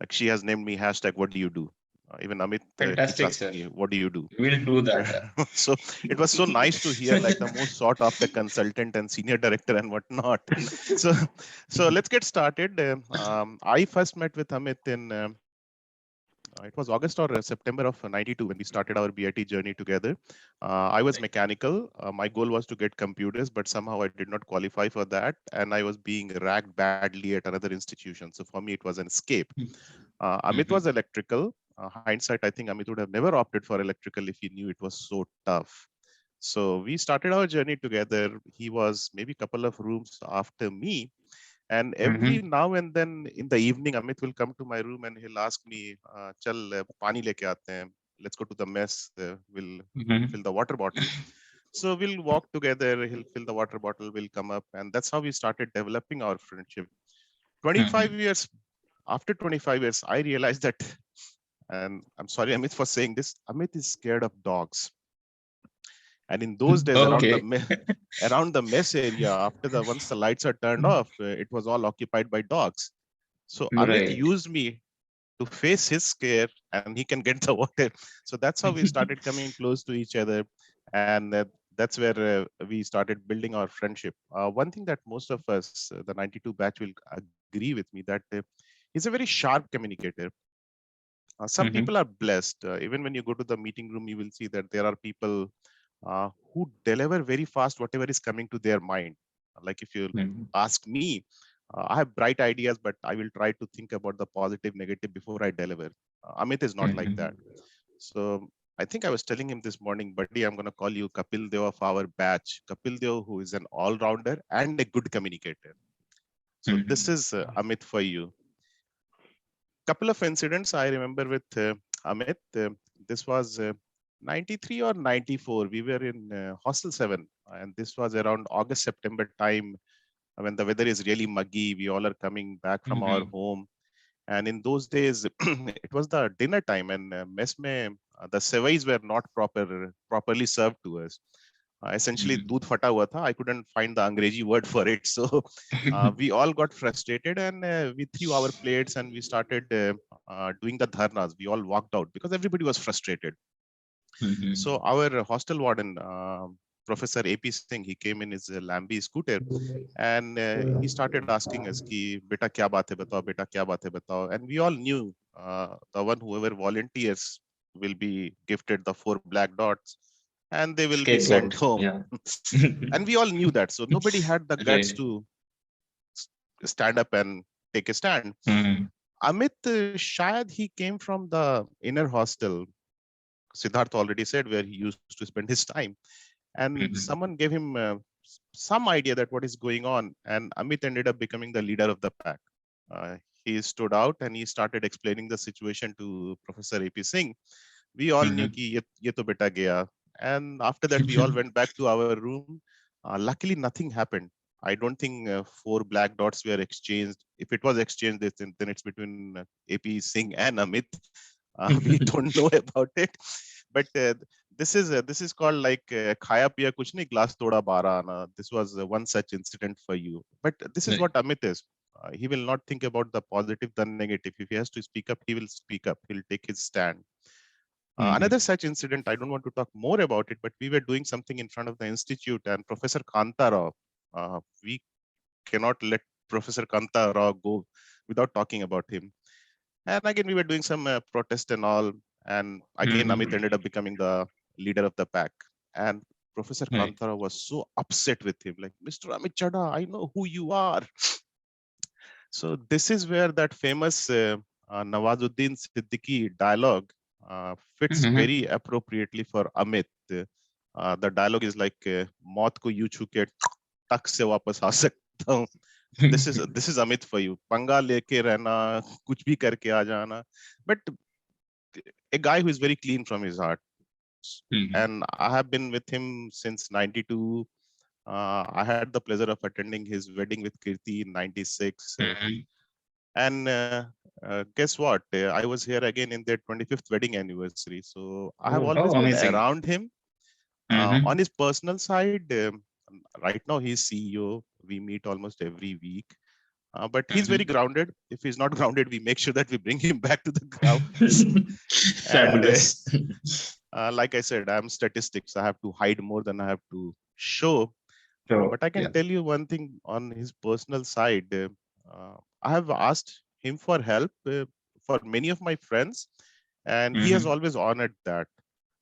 Like, she has named me hashtag, what do you do? Even Amit keeps asking me, what do you do? We'll do that. So it was so nice to hear, like, the most sought after consultant and senior director and whatnot. So let's get started. I first met with Amit in it was August or September of 92 when we started our BIT journey together. I was mechanical. My goal was to get computers, but somehow I did not qualify for that. And I was being ranked badly at another institution. So for me, it was an escape. Amit was electrical. Hindsight, I think Amit would have never opted for electrical if he knew it was so tough. So we started our journey together. He was maybe a couple of rooms after me. And every now and then in the evening, Amit will come to my room and he'll ask me, "Chal, pani leke aate hain. Let's go to the mess. We'll fill the water bottle." So we'll walk together. He'll fill the water bottle. We'll come up, and that's how we started developing our friendship. 25 years after 25 years, I realized that, and I'm sorry, Amit, for saying this. Amit is scared of dogs. And in those days, around the mess area, once the lights are turned off, it was all occupied by dogs. So Amit used me to face his scare, and he can get the water. So that's how we started coming close to each other, and that's where we started building our friendship. One thing that most of us, the 92 batch, will agree with me that he's a very sharp communicator. Some people are blessed. Even when you go to the meeting room, you will see that there are people who deliver very fast whatever is coming to their mind. Like if you ask me, I have bright ideas, but I will try to think about the positive, negative before I deliver. Amit is not like that. So I think I was telling him this morning, buddy, I'm going to call you Kapil Dev of our batch. Kapil Dev, who is an all-rounder and a good communicator. So this is Amit for you. Couple of incidents I remember with Amit. This was 93 or 94. We were in Hostel 7, and this was around August, September time when the weather is really muggy. We all are coming back from our home. And in those days, it was the dinner time, and mess mein, the sevais were not properly served to us. Essentially, doodh phata hua tha. I couldn't find the Angrezi word for it. So we all got frustrated, and we threw our plates and we started doing the dharnas. We all walked out because everybody was frustrated. So our hostel warden, Professor AP Singh, he came in his Lambi scooter, and he started asking us, "Ki beta kya baat hai batao, beta kya baat hai batao." And we all knew whoever volunteers will be gifted the 4 black dots, and they will be sent home. Yeah. And we all knew that, so nobody had the guts to stand up and take a stand. Amit, shayad he came from the inner hostel. Siddharth already said where he used to spend his time, and someone gave him some idea that what is going on, and Amit ended up becoming the leader of the pack. He stood out and he started explaining the situation to Professor AP Singh. We all knew ki ye to beta gaya, and after that we all went back to our room. Luckily, nothing happened. I don't think 4 black dots were exchanged. If it was exchanged, then it's between AP Singh and Amit. We don't know about it, but this is called like khaya piya kuch nahi, glass toda bara ana. This was one such incident for you. But this is what Amit is. He will not think about the positive, the negative. If he has to speak up, he will speak up. He'll take his stand. Another such incident, I don't want to talk more about it, but we were doing something in front of the institute, and Professor Kanta Rao, we cannot let Professor Kanta Rao go without talking about him. And again, we were doing some protest and all. And again, Amit ended up becoming the leader of the pack. And Professor Kantara was so upset with him, like, "Mr. Amit Chadha, I know who you are." So this is where that famous Nawazuddin Siddiqui dialogue fits very appropriately for Amit. The dialogue is like, "Maut ko yu chhu ke tak se wapas aa sakta hu." This is Amit for you. Panga leke rehna, kuch bhi karke aa jana. But a guy who is very clean from his heart. And I have been with him since 92. I had the pleasure of attending his wedding with Kirti in 96. And guess what? I was here again in their 25th wedding anniversary. So I have always been around him. On his personal side, right now he's CEO. We meet almost every week. But he's very grounded. If he's not grounded, we make sure that we bring him back to the ground. Fabulous. Like I said, I'm statistics. I have to hide more than I have to show. But I can tell you one thing on his personal side. I have asked him for help for many of my friends. and he has always honored that.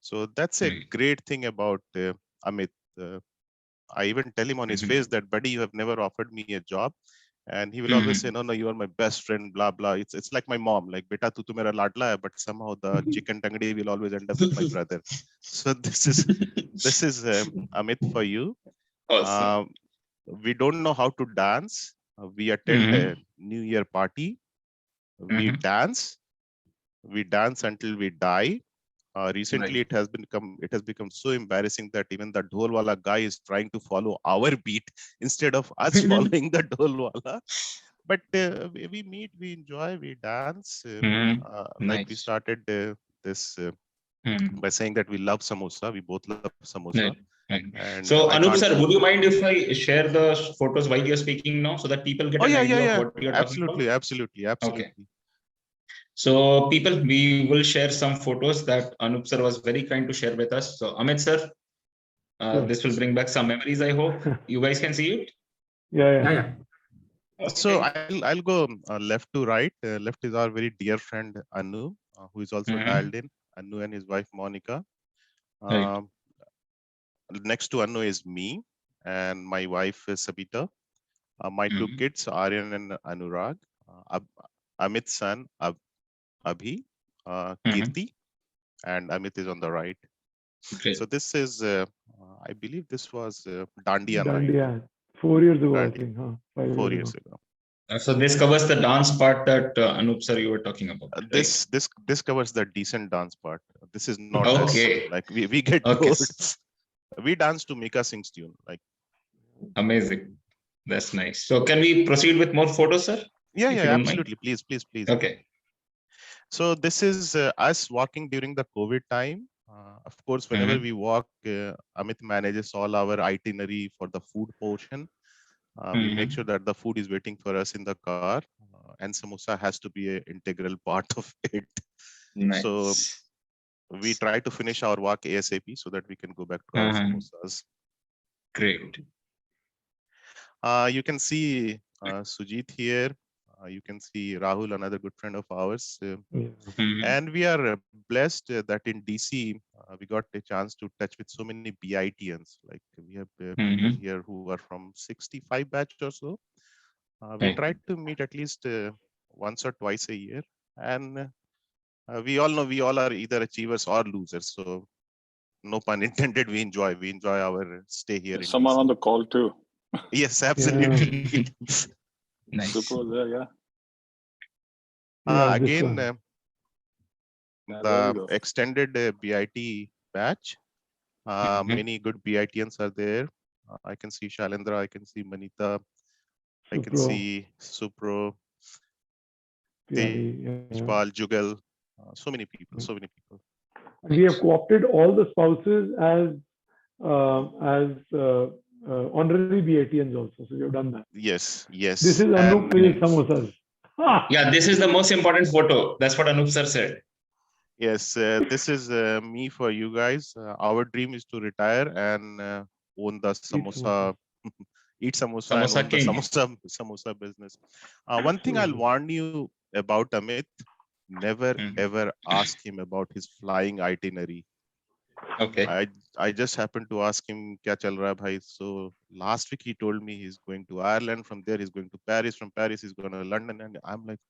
So that's a great thing about Amit. I even tell him on his face that, buddy, you have never offered me a job. And he will always say, no, you are my best friend, blah, blah. It's like my mom, like, beta, tu mera ladla hai, but somehow the chicken tangdi will always end up with my brother. So this is Amit for you. Awesome. We don't know how to dance. We attend a New Year party. We dance until we die. Recently, it has become so embarrassing that even the dhol wala guy is trying to follow our beat instead of us following the dhol wala. But we meet, we enjoy, we dance. Like we started this by saying that we love samosa. We both love samosa. And so Anup sir, would you mind if I share the photos while you're speaking now, so that people get an idea of what you're talking about? Absolutely. Okay. So people, we will share some photos that Anup sir was very kind to share with us. So Amit sir, this will bring back some memories, I hope. You guys can see it? Yeah. Okay. So I'll go left to right. Left is our very dear friend Anu, who is also dialed in. Anu and his wife Monica. Next to Anu is me and my wife is Sabita. My two kids, Aryan and Anurag. Amit's son Abhi, Kirti, and Amit is on the right. Great. So this is, I believe this was Dandiya night. Dandiya, 4 years ago, Dandiya. I think. 4 years ago. So this covers the dance part that Anup sir you were talking about. This covers the decent dance part. This is not okay. us. Like we get bored. We dance to Mika Singh's tune. Like amazing. That's nice. So can we proceed with more photos, sir? Yeah, absolutely. Please. Okay. So this is us walking during the COVID time. Of course, whenever we walk, Amit manages all our itinerary for the food portion. We make sure that the food is waiting for us in the car, and samosa has to be an integral part of it. Nice. So we try to finish our walk ASAP so that we can go back to our samosas. Great. You can see Sujit here. You can see Rahul, another good friend of ours. And we are blessed that in DC, we got a chance to touch with so many BITians. Like we have people here who are from 65 batch or so. We try to meet at least once or twice a year. And we all know we all are either achievers or losers. So no pun intended, we enjoy our stay here. There's someone on the call too. Yes, absolutely. Nice. Super there, yeah. Again, the extended BIT batch. Many good BITians are there. I can see Shalendra, I can see Manita, I can see Supro, Tejpal, Jugal, so many people. We have co-opted all the spouses as honorary BITians also. So we have done that. Yes. This is Anup with samosas. Yeah, this is the most important photo. That's what Anup sir said. Yes, this is me for you guys. Our dream is to retire and own the samosa, eat samosa and own the samosa business. One thing I'll warn you about Amit, never ever ask him about his flying itinerary. Okay. I just happened to ask him, Kya chal raha bhai? So last week he told me he's going to Ireland. From there he's going to Paris. From Paris he's going to London. And I'm like,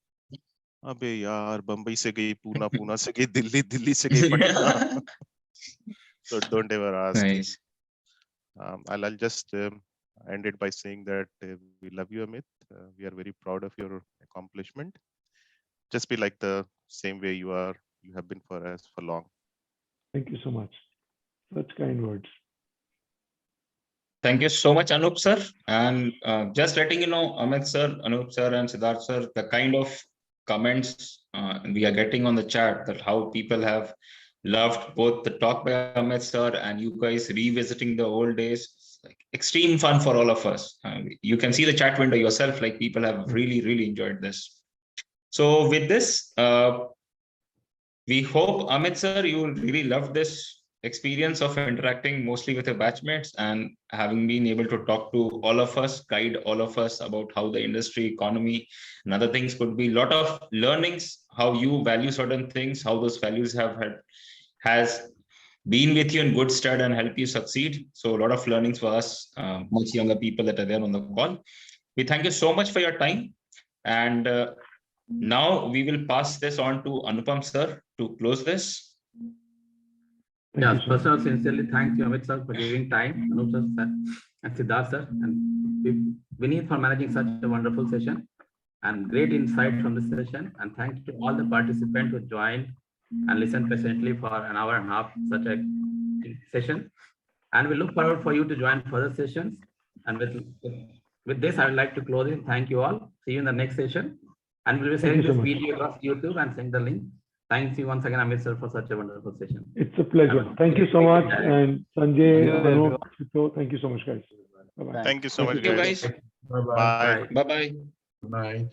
Abey yaar, Bombay se gayi, Pune se gayi, Delhi se gayi, Patna. So don't ever ask. Nice. I'll just end it by saying that we love you, Amit. We are very proud of your accomplishment. Just be like the same way you have been for us for long. Thank you so much. Such kind words. Thank you so much, Anup sir. And just letting you know, Amit sir, Anup sir, and Siddharth sir, the kind of comments we are getting on the chat, that how people have loved both the talk by Amit sir and you guys revisiting the old days. Like extreme fun for all of us. You can see the chat window yourself. Like people have really enjoyed this. So with this, we hope, Amit sir, you will really love this experience of interacting mostly with your batchmates and having been able to talk to all of us, guide all of us about how the industry, economy, and other things could be. A lot of learnings, how you value certain things, how those values has been with you in good stead and help you succeed. So a lot of learnings for us, much younger people that are there on the call. We thank you so much for your time. And now we will pass this on to Anupam sir to close this. Yes, first of all, sincerely thank you, Amit sir, for giving time, Anup sir, and Siddharth sir, and Vineet for managing such a wonderful session and great insight from the session. And thank you to all the participants who joined and listened patiently for an hour and a half such a session. And we look forward for you to join further sessions. And with this, I would like to close it. Thank you all. See you in the next session. And we'll be sharing this video across YouTube and send the link. Thanks you once again, Amit sir, for such a wonderful session. It's a pleasure. Thank you so much. And Sanjay, Anup, Chito, thank you so much, guys. Bye-bye. Thank you so much, Thank you, guys. guys. Bye. Bye-bye. Bye.